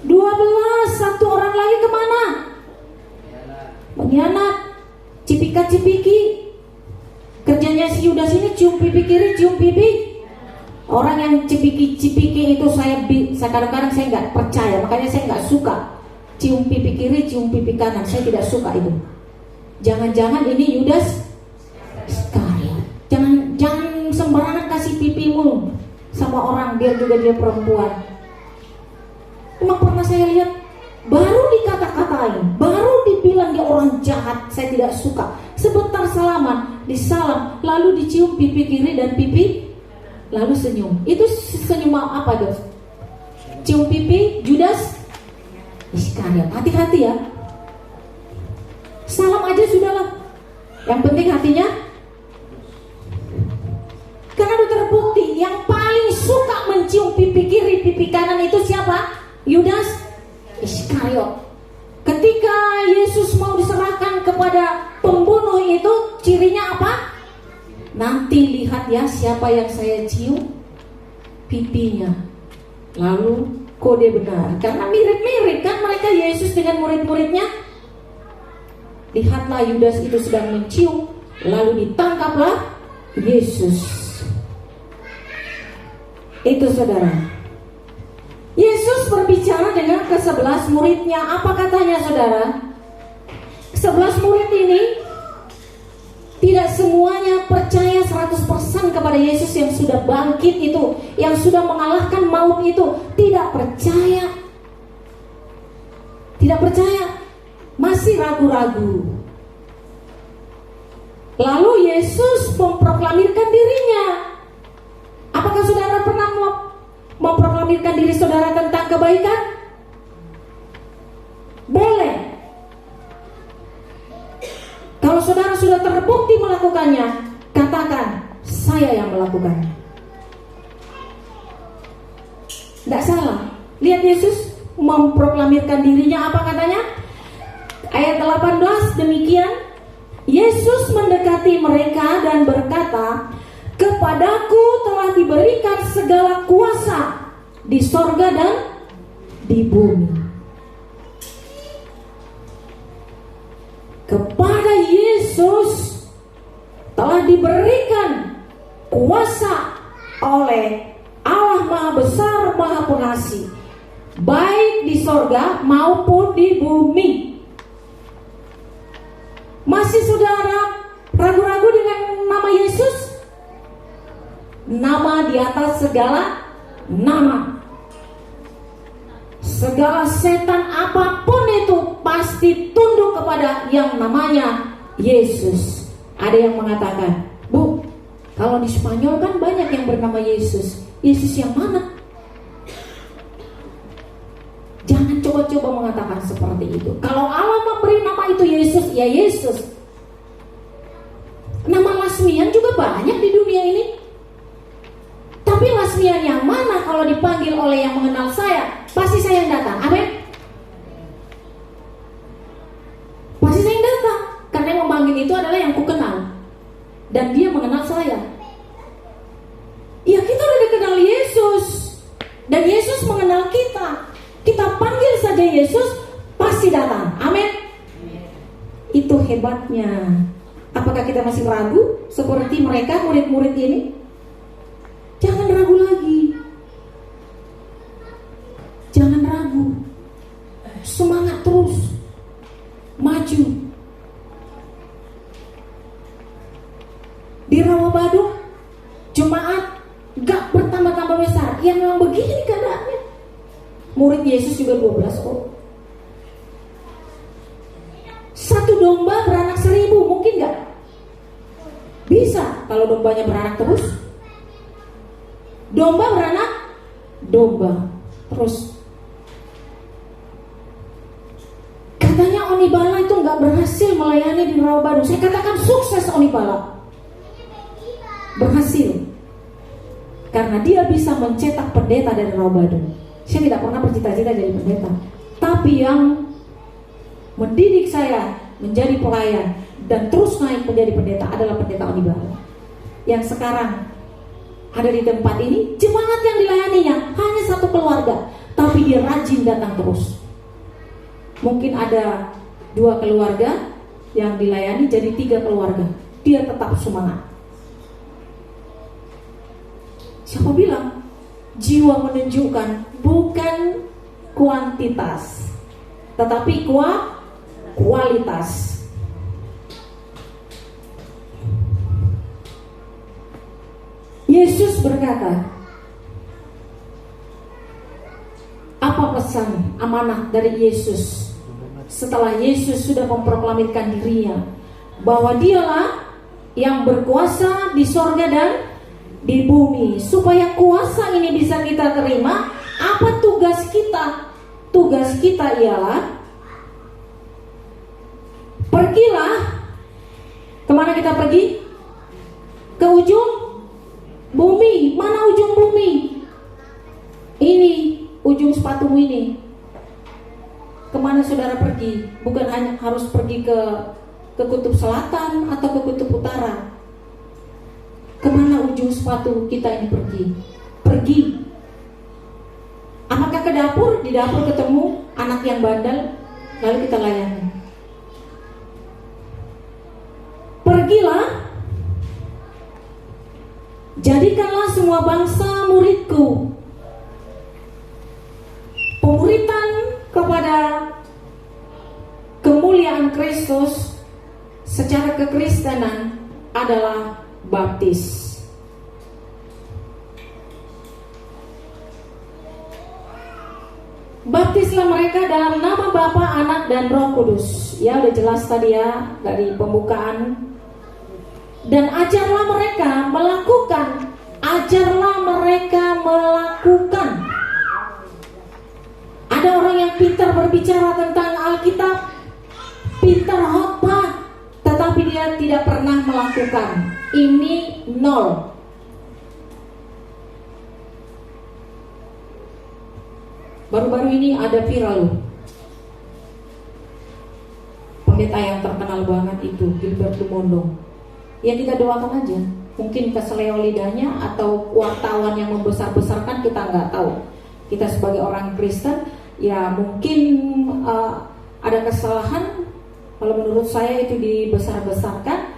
S2: 12. Satu orang lagi kemana? Pengkhianat, cipika-cipiki. Kerjanya si Yudas ini cium pipi kiri, cium pipi. Orang yang cipiki-cipiki itu saya kadang-kadang saya nggak percaya, makanya saya nggak suka cium pipi kiri, cium pipi kanan. Saya tidak suka itu. Jangan-jangan ini Yudas Iskariot. Jangan sembarangan kasih pipimu sama orang, biar juga dia perempuan. Memang pernah saya lihat, baru dikata-katain, baru dibilang dia orang jahat, saya tidak suka. Sebentar salaman, disalam, lalu dicium pipi kiri dan pipi, lalu senyum. Itu senyum apa dong? Cium pipi Yudas Iskariot. Hati-hati ya. Salam aja sudahlah, yang penting hatinya. Karena udah terbukti yang paling suka mencium pipi kiri, pipi kanan itu siapa? Yudas Iskariot. Ketika Yesus mau diserahkan kepada pembunuh itu, cirinya apa? Nanti lihat ya siapa yang saya cium pipinya. Lalu kode benar, karena mirip-mirip kan mereka Yesus dengan murid-muridnya. Lihatlah Yudas itu sedang mencium, lalu ditangkaplah Yesus. Itu saudara. Yesus berbicara dengan ke-11 muridnya. Apa katanya saudara? 11
S3: 11 murid ini tidak semuanya percaya 100% kepada Yesus yang sudah bangkit itu, yang sudah mengalahkan maut itu. Tidak percaya. Tidak percaya. Masih ragu-ragu. Lalu Yesus memproklamirkan dirinya. Apakah saudara pernah memproklamirkan diri saudara tentang kebaikan? Boleh. Kalau saudara sudah terbukti melakukannya, katakan, saya yang melakukannya. Tidak salah. Lihat Yesus memproklamirkan dirinya, apa katanya? Ayat 18 demikian, Yesus mendekati mereka dan berkata, kepadaku telah diberikan segala kuasa di sorga dan di bumi. Kepada Yesus telah diberikan kuasa oleh Allah Maha Besar, Maha Pengasih, baik di sorga maupun di bumi. Masih saudara ragu-ragu dengan nama Yesus? Nama di atas segala nama. Segala setan apapun itu pasti tunduk kepada yang namanya Yesus. Ada yang mengatakan, Bu, kalau di Spanyol kan banyak yang bernama Yesus. Yesus yang mana? Jangan coba-coba mengatakan seperti itu. Kalau Allah memberi nama itu Yesus, ya Yesus. Nama Lasmian juga banyak di dunia ini. Tapi Lasmian yang mana kalau dipanggil oleh yang mengenal saya? Pasti saya yang datang. Amin. Pasti saya yang datang. Karena yang memanggil itu adalah yang kukenal. Dan dia mengenal saya. Ya kita udah dikenal Yesus. Dan Yesus mengenal kita. Kita panggil saja Yesus, pasti datang. Amin. Itu hebatnya. Apakah kita masih ragu seperti mereka murid-murid ini? Jangan ragu lagi. Jangan ragu. Semangat terus. Maju. Di Rawabadung jemaat gak bertambah-tambah besar. Ya memang begini keadaannya. Murid Yesus juga 12 kok. Satu domba beranak 1000, mungkin gak? Bisa kalau dombanya beranak terus. Domba beranak domba terus. Katanya Onibala itu gak berhasil melayani di Rawabadung. Saya katakan sukses Onibala. Berhasil. Karena dia bisa mencetak pendeta dari Rawabadung. Saya tidak pernah bercita-cita jadi pendeta. Tapi yang mendidik saya menjadi pelayan dan terus naik menjadi pendeta adalah pendeta Onibala. Yang sekarang ada di tempat ini, jemaat yang dilayaninya hanya satu keluarga, tapi dia rajin datang terus. Mungkin ada 2 keluarga yang dilayani jadi 3 keluarga. Dia tetap semangat. Siapa bilang? Jiwa menunjukkan bukan kuantitas, tetapi kualitas. Yesus berkata, apa pesan amanah dari Yesus setelah Yesus sudah memproklamirkan dirinya bahwa dialah yang berkuasa di sorga dan di bumi. Supaya kuasa ini bisa kita terima, apa tugas kita? Tugas kita ialah pergilah. Kemana kita pergi? Ke ujung bumi. Mana ujung bumi? Ini ujung sepatumu ini. Kemana saudara pergi? Bukan hanya harus pergi ke kutub selatan atau ke kutub utara. Kemana ujung sepatu kita ini pergi? Pergi. Apakah ke dapur? Di dapur ketemu anak yang bandel, lalu kita layani. Pergilah, jadikanlah semua bangsa muridku. Pemuritan kepada kemuliaan Kristus secara kekristenan adalah baptis. Baptislah mereka dalam nama Bapa, Anak, dan Roh Kudus. Ya, udah jelas tadi ya dari pembukaan. Dan ajarlah mereka melakukan. Ada orang yang pintar berbicara tentang Alkitab, pintar khotbah, tetapi dia tidak pernah melakukan. Ini nol. Baru-baru ini ada viral pendeta yang terkenal banget itu, Gilbert Lumondong. Ya kita doakan aja. Mungkin keseleo lidahnya atau wartawan yang membesar-besarkan, kita nggak tahu. Kita sebagai orang Kristen, ya mungkin ada kesalahan. Kalau menurut saya itu dibesar-besarkan.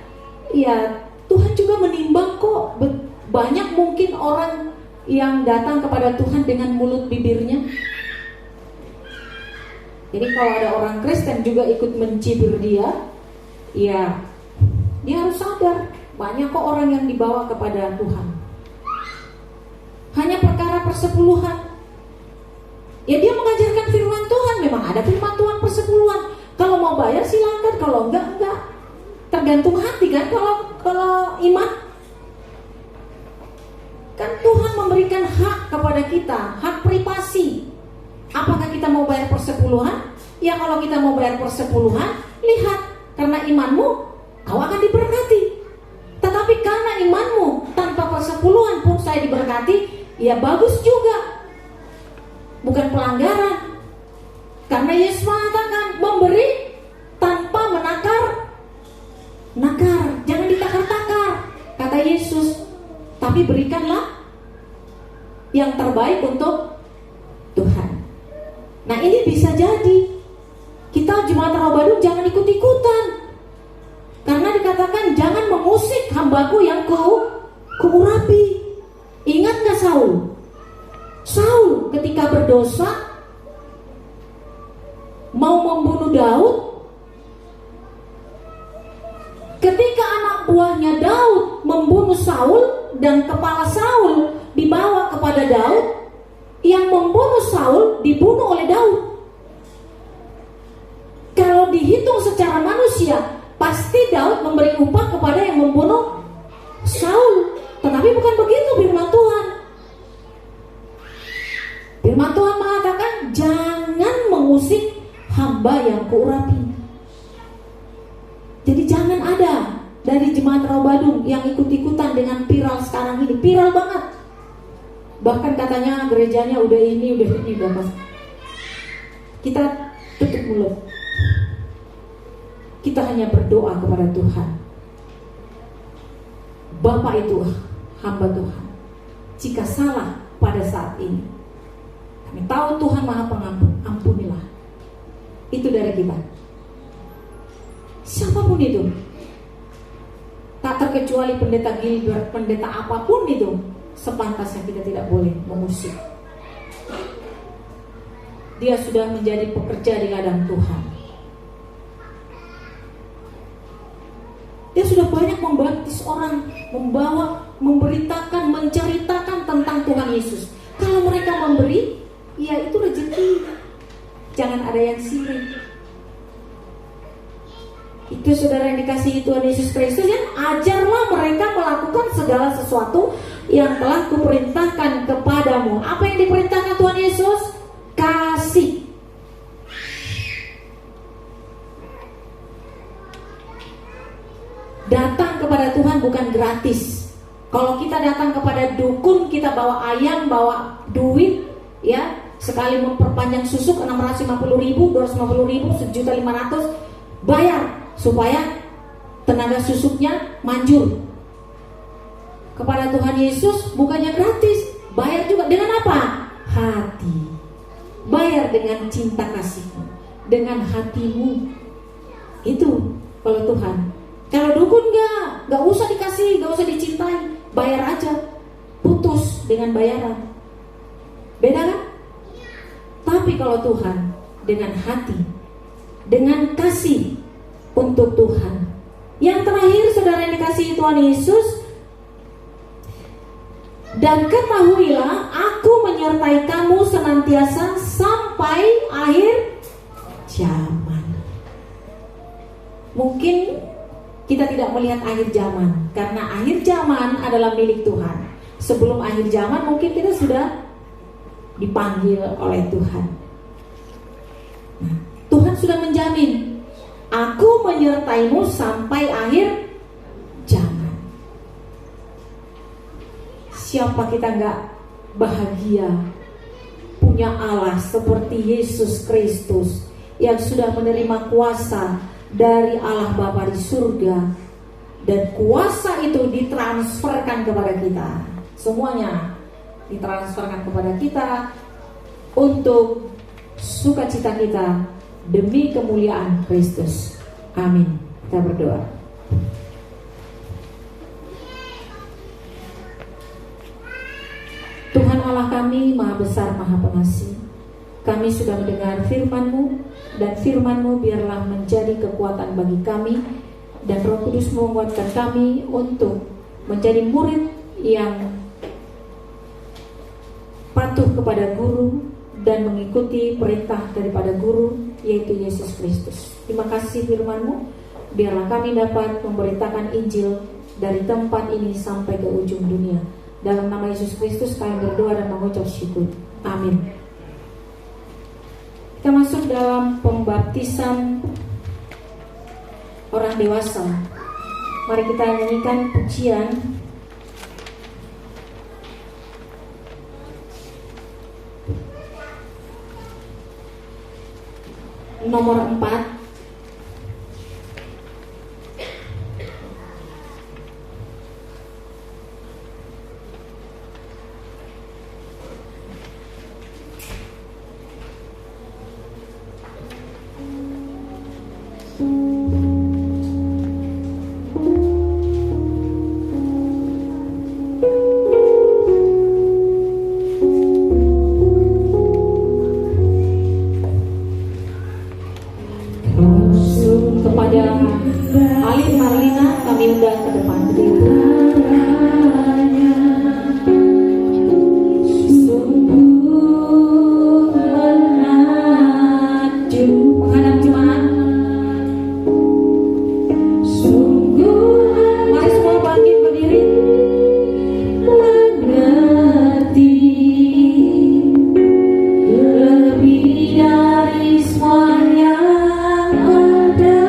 S3: Ya Tuhan juga menimbang kok. Banyak mungkin orang yang datang kepada Tuhan dengan mulut bibirnya. Jadi kalau ada orang Kristen juga ikut mencibir dia, ya dia harus sadar banyak kok orang yang dibawa kepada Tuhan. Hanya perkara persepuluhan. Ya dia mengajarkan firman Tuhan, memang ada firman Tuhan persepuluhan. Kalau mau bayar silakan, kalau enggak. Tergantung hati kan kalau iman. Kan Tuhan memberikan hak kepada kita, hak privasi. Apakah kita mau bayar persepuluhan? Ya kalau kita mau bayar persepuluhan, lihat, karena imanmu kau akan diberkati. Tetapi karena imanmu tanpa persepuluhan pun saya diberkati, ya bagus juga. Bukan pelanggaran. Karena Yesus mengatakan memberi tanpa menakar. Jangan ditakar-takar, kata Yesus. Tapi berikanlah yang terbaik untuk Tuhan. Nah ini bisa jadi kita jemaat Roh Baru jangan ikut-ikutan. Karena dikatakan jangan mengusik hambaku yang kuurapi. Ingat gak Saul? Saul ketika berdosa mau membunuh Daud, ketika anak buahnya Daud membunuh Saul dan kepala Saul dibawa kepada Daud, yang membunuh Saul dibunuh oleh Daud. Kalau dihitung secara manusia, pasti Daud memberi upah kepada yang membunuh Saul. Tetapi bukan begitu firman Tuhan. Firman Tuhan mengatakan jangan mengusik hamba yang kuurapi. Jadi jangan ada dari jemaat Roh Badung yang ikut-ikutan dengan viral sekarang ini. Viral banget. Bahkan katanya gerejanya udah ini udah pas. Kita tutup mulut. Kita hanya berdoa kepada Tuhan. Bapa itu hamba Tuhan. Jika salah pada saat ini, kami tahu Tuhan Maha Pengampun, ampunilah. Itu dari kita. Siapapun itu, tak terkecuali pendeta Gilbert, pendeta apapun itu, sepantasnya kita tidak boleh mengusik. Dia sudah menjadi pekerja di ladang Tuhan. Dia sudah banyak membaptis orang, membawa, memberitakan, menceritakan tentang Tuhan Yesus. Kalau mereka memberi, ya itu rezeki. Jangan ada yang sirik. Itu saudara yang dikasihi Tuhan Yesus Kristus, yang ajarlah mereka melakukan segala sesuatu yang telah kuperintahkan kepadamu. Apa yang diperintahkan Tuhan Yesus? Kasih. Datang kepada Tuhan bukan gratis. Kalau kita datang kepada dukun, kita bawa ayam, bawa duit, ya, sekali memperpanjang susuk 650.000, 250.000, 1.500.000, bayar supaya tenaga susuknya manjur. Kepada Tuhan Yesus bukannya gratis, bayar juga dengan apa? Hati. Bayar dengan cinta kasihmu, dengan hatimu. Itu kalau Tuhan. Kalau dukun nggak usah dikasih, nggak usah dicintai, bayar aja, putus dengan bayaran. Beda kan? Tapi kalau Tuhan dengan hati, dengan kasih, untuk Tuhan. Yang terakhir, saudara yang dikasihi Tuhan Yesus, dan ketahuilah aku menyertai kamu senantiasa sampai akhir zaman. Mungkin kita tidak melihat akhir zaman, karena akhir zaman adalah milik Tuhan. Sebelum akhir zaman mungkin kita sudah dipanggil oleh Tuhan. Nah, Tuhan sudah menjamin, aku menyertaimu sampai akhir zaman. Siapa kita gak bahagia punya Allah seperti Yesus Kristus yang sudah menerima kuasa dari Allah Bapa di surga, dan kuasa itu ditransferkan kepada kita. Semuanya ditransferkan kepada kita untuk sukacita kita demi kemuliaan Kristus. Amin. Kita berdoa. Tuhan Allah kami, Maha Besar, Maha Pengasih, kami sudah mendengar firman-Mu, dan firman-Mu biarlah menjadi kekuatan bagi kami, dan Roh Kudus menguatkan kami untuk menjadi murid yang patuh kepada guru dan mengikuti perintah daripada guru, yaitu Yesus Kristus. Terima kasih firman-Mu, biarlah kami dapat memberitakan Injil dari tempat ini sampai ke ujung dunia. Dalam nama Yesus Kristus kami berdoa dan mengucap syukur. Amin. Kita masuk dalam pembaptisan orang dewasa. Mari kita nyanyikan pujian nomor 4. Kepada Alin Marlina kami undang ke depan berdiri. Sungguh menaju menghadap Jemaat. Sungguh, mari semua bangkit berdiri. Mengerti lebih dari semuanya ada.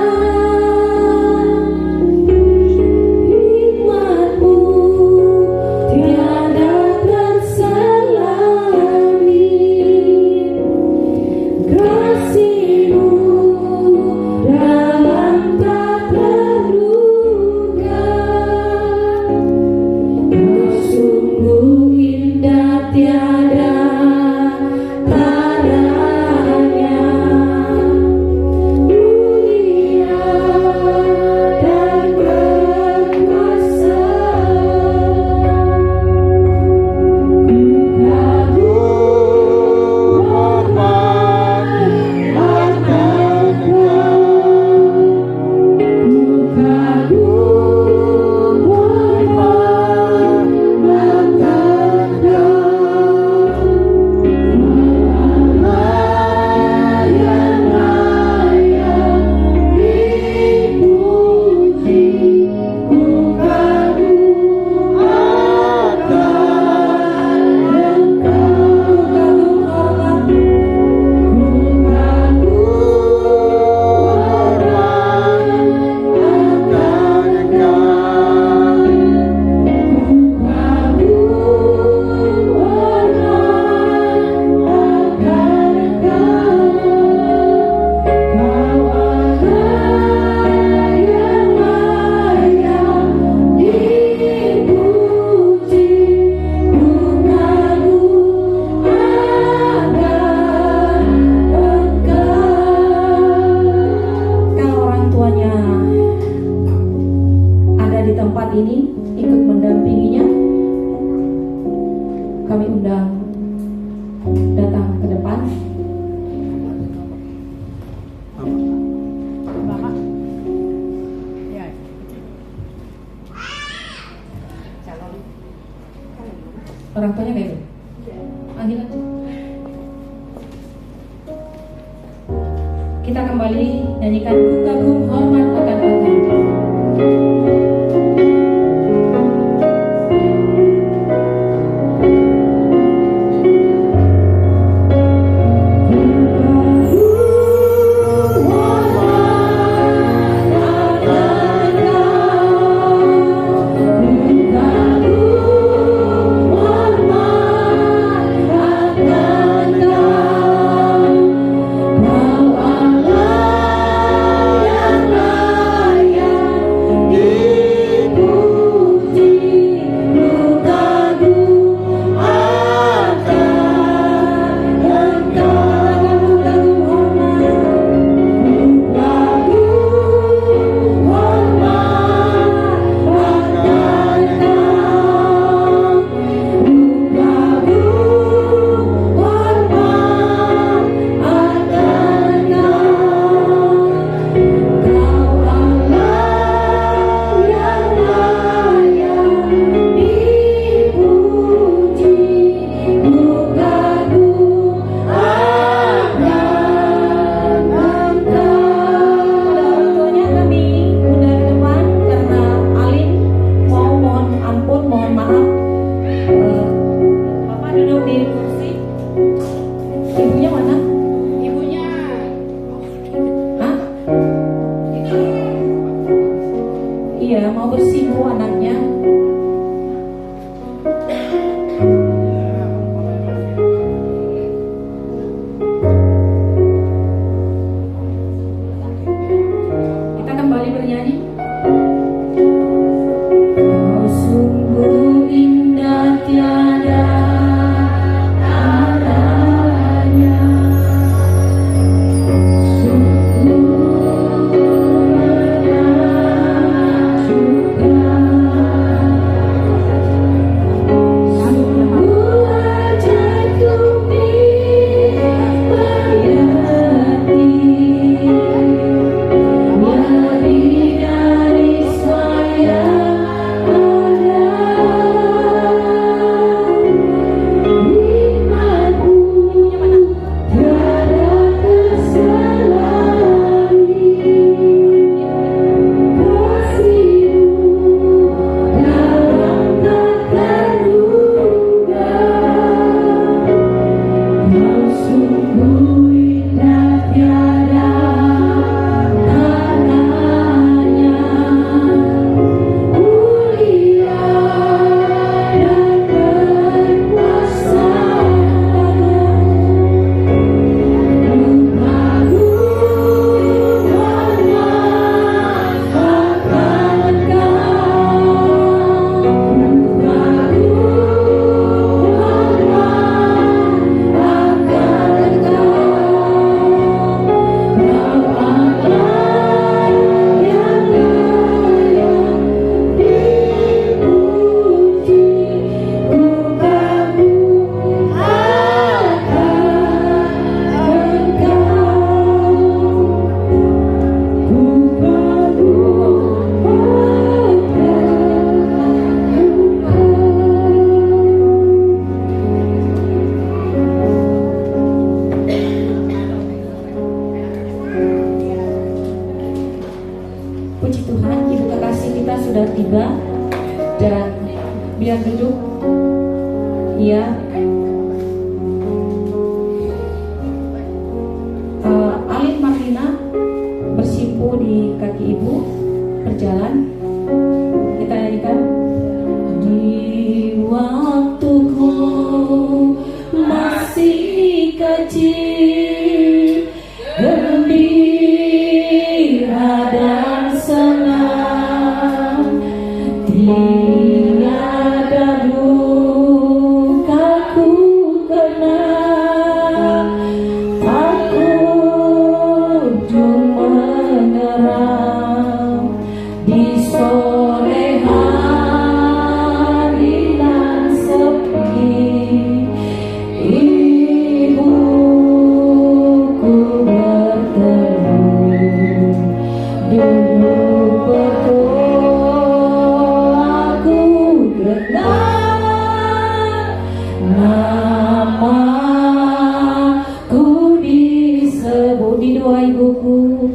S3: Orang tuanya kayak gitu. Panggil aja. Kita kembali nyanyikan Ku Kagum Hormat Akan Allah.
S4: Ibu
S3: di doa ibuku.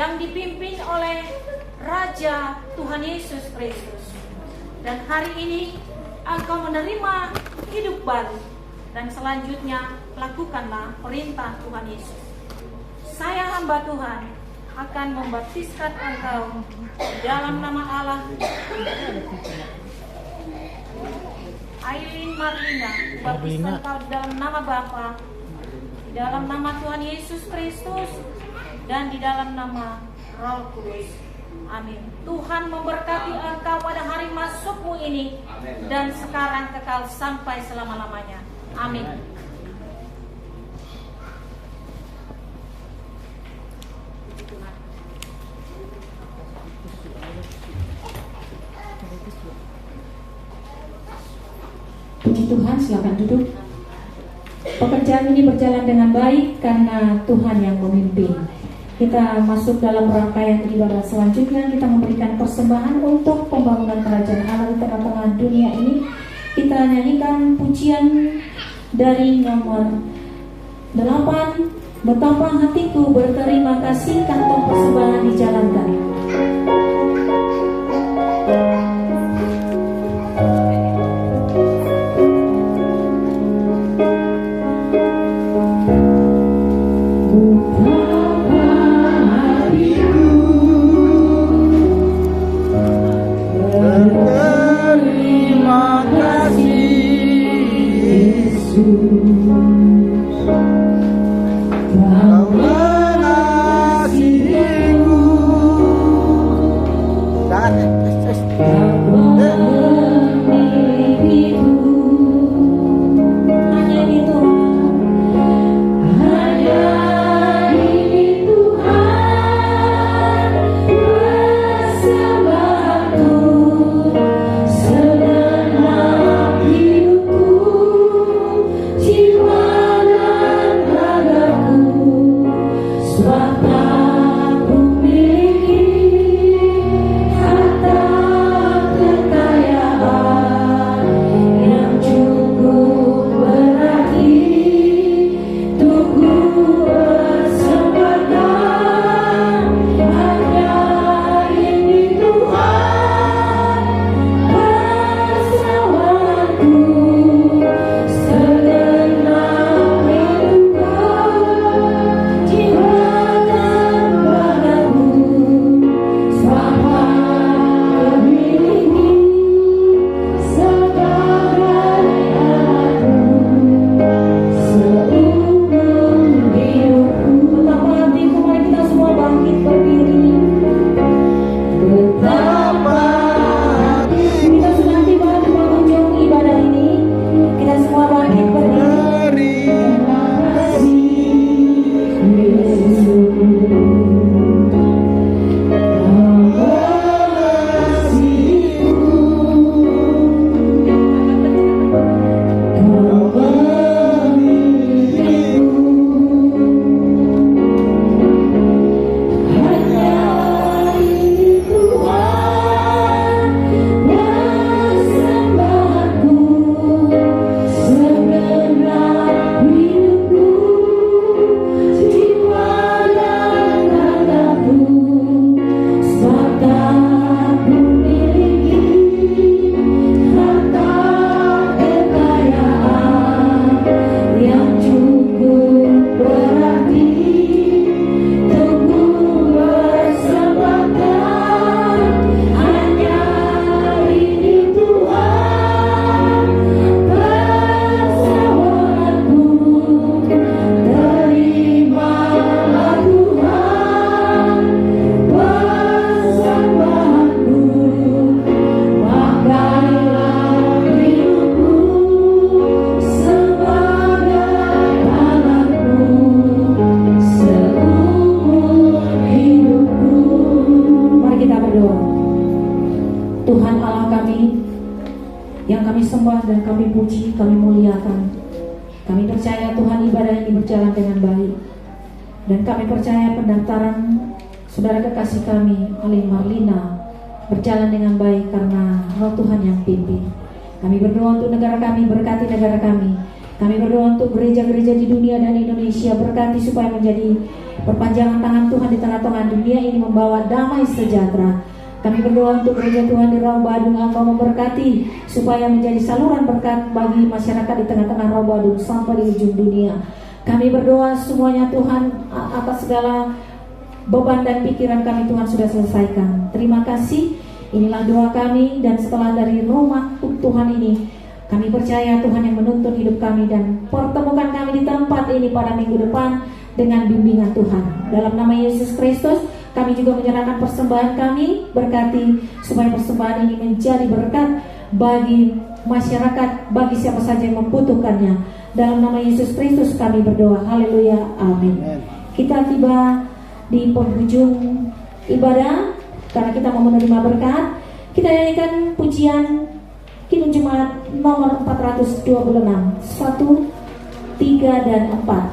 S2: yang dipimpin oleh Raja Tuhan Yesus Kristus. Dan hari ini engkau menerima hidup baru, dan selanjutnya lakukanlah perintah Tuhan Yesus. Saya hamba Tuhan akan membaptiskan engkau dalam nama Allah. Aileen Marlina, baptiskan engkau dalam nama Bapa, di dalam nama Tuhan Yesus Kristus, dan di dalam nama Roh Kudus. Amin. Tuhan memberkati engkau pada hari masukmu ini, dan sekarang kekal sampai selama-lamanya. Amin.
S3: Puji Tuhan, silakan duduk. Pekerjaan ini berjalan dengan baik karena Tuhan yang memimpin. Kita masuk dalam rangkaian ibadah selanjutnya. Kita memberikan persembahan untuk pembangunan kerajaan Allah di tengah-tengah dunia ini. Kita nyanyikan pujian dari nomor 8, Betapa Hatiku Berterima Kasih, kantong persembahan dijalankan. kami muliakan. Kami percaya Tuhan ibadah ini berjalan dengan baik. Dan kami percaya pendaftaran saudara kekasih kami, Alim Marlina, berjalan dengan baik karena Roh Tuhan yang pimpin. Kami berdoa untuk negara kami, berkati negara kami. Kami berdoa untuk gereja-gereja di dunia dan Indonesia, berkati supaya menjadi perpanjangan tangan Tuhan di tengah-tengah dunia ini, membawa damai sejahtera. Kami berdoa untuk gereja Tuhan di Rawabadung, Engkau memberkati supaya menjadi saluran berkat bagi masyarakat di tengah-tengah Rawabadung sampai di ujung dunia. Kami berdoa semuanya Tuhan atas segala beban dan pikiran kami Tuhan sudah selesaikan. Terima kasih. Inilah doa kami, dan setelah dari rumah Tuhan ini, kami percaya Tuhan yang menuntun hidup kami dan pertemukan kami di tempat ini pada minggu depan dengan bimbingan Tuhan. Dalam nama Yesus Kristus, kami juga menyerahkan persembahan kami, berkati supaya persembahan ini menjadi berkat bagi masyarakat, bagi siapa saja yang membutuhkannya. Dalam nama Yesus Kristus kami berdoa. Haleluya, amin. Kita tiba di penghujung ibadah. Karena kita mau menerima berkat, kita nyanyikan pujian Kidung Jemaat nomor 426, 1, 3, dan 4.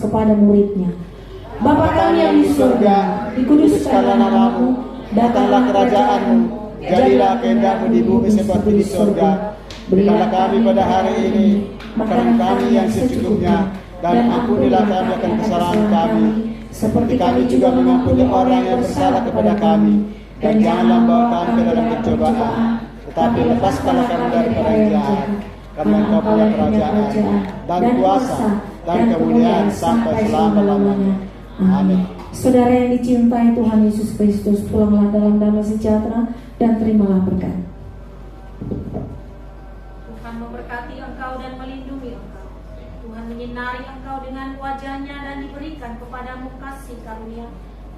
S3: Kepada muridnya, Bapa kami yang di surga, dikuduskanlah namamu, datanglah kerajaanmu, jadilah kehendak-Mu di bumi seperti di surga. Berilah kami pada hari ini makanan kami yang secukupnya, dan ampunilah kami akan kesalahan kami, seperti kami juga mengampuni orang yang bersalah kepada kami. Dan janganlah bawa kami ke dalam pencobaan, tetapi lepaskanlah kami daripada yang jahat. Karena Engkau punya kerajaan dan kuasa dan kemuliaan sampai selama-lamanya. Amin. Saudara yang dicintai Tuhan Yesus Kristus, pulanglah dalam damai sejahtera dan terimalah berkat.
S2: Tuhan memberkati engkau dan melindungi engkau. Tuhan menyinari engkau dengan wajah-Nya dan diberikan kepadamu kasih karunia.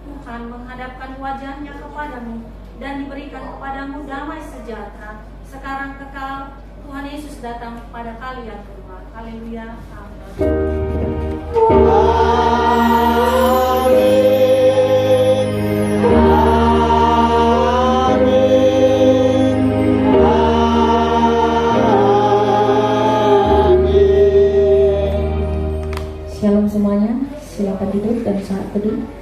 S2: Tuhan menghadapkan wajah-Nya kepadamu dan diberikan kepadamu damai sejahtera sekarang kekal. Tuhan Yesus datang pada kali yang kedua. Haleluya. Amin.
S3: Shalom semuanya, silakan duduk dan saat teduh.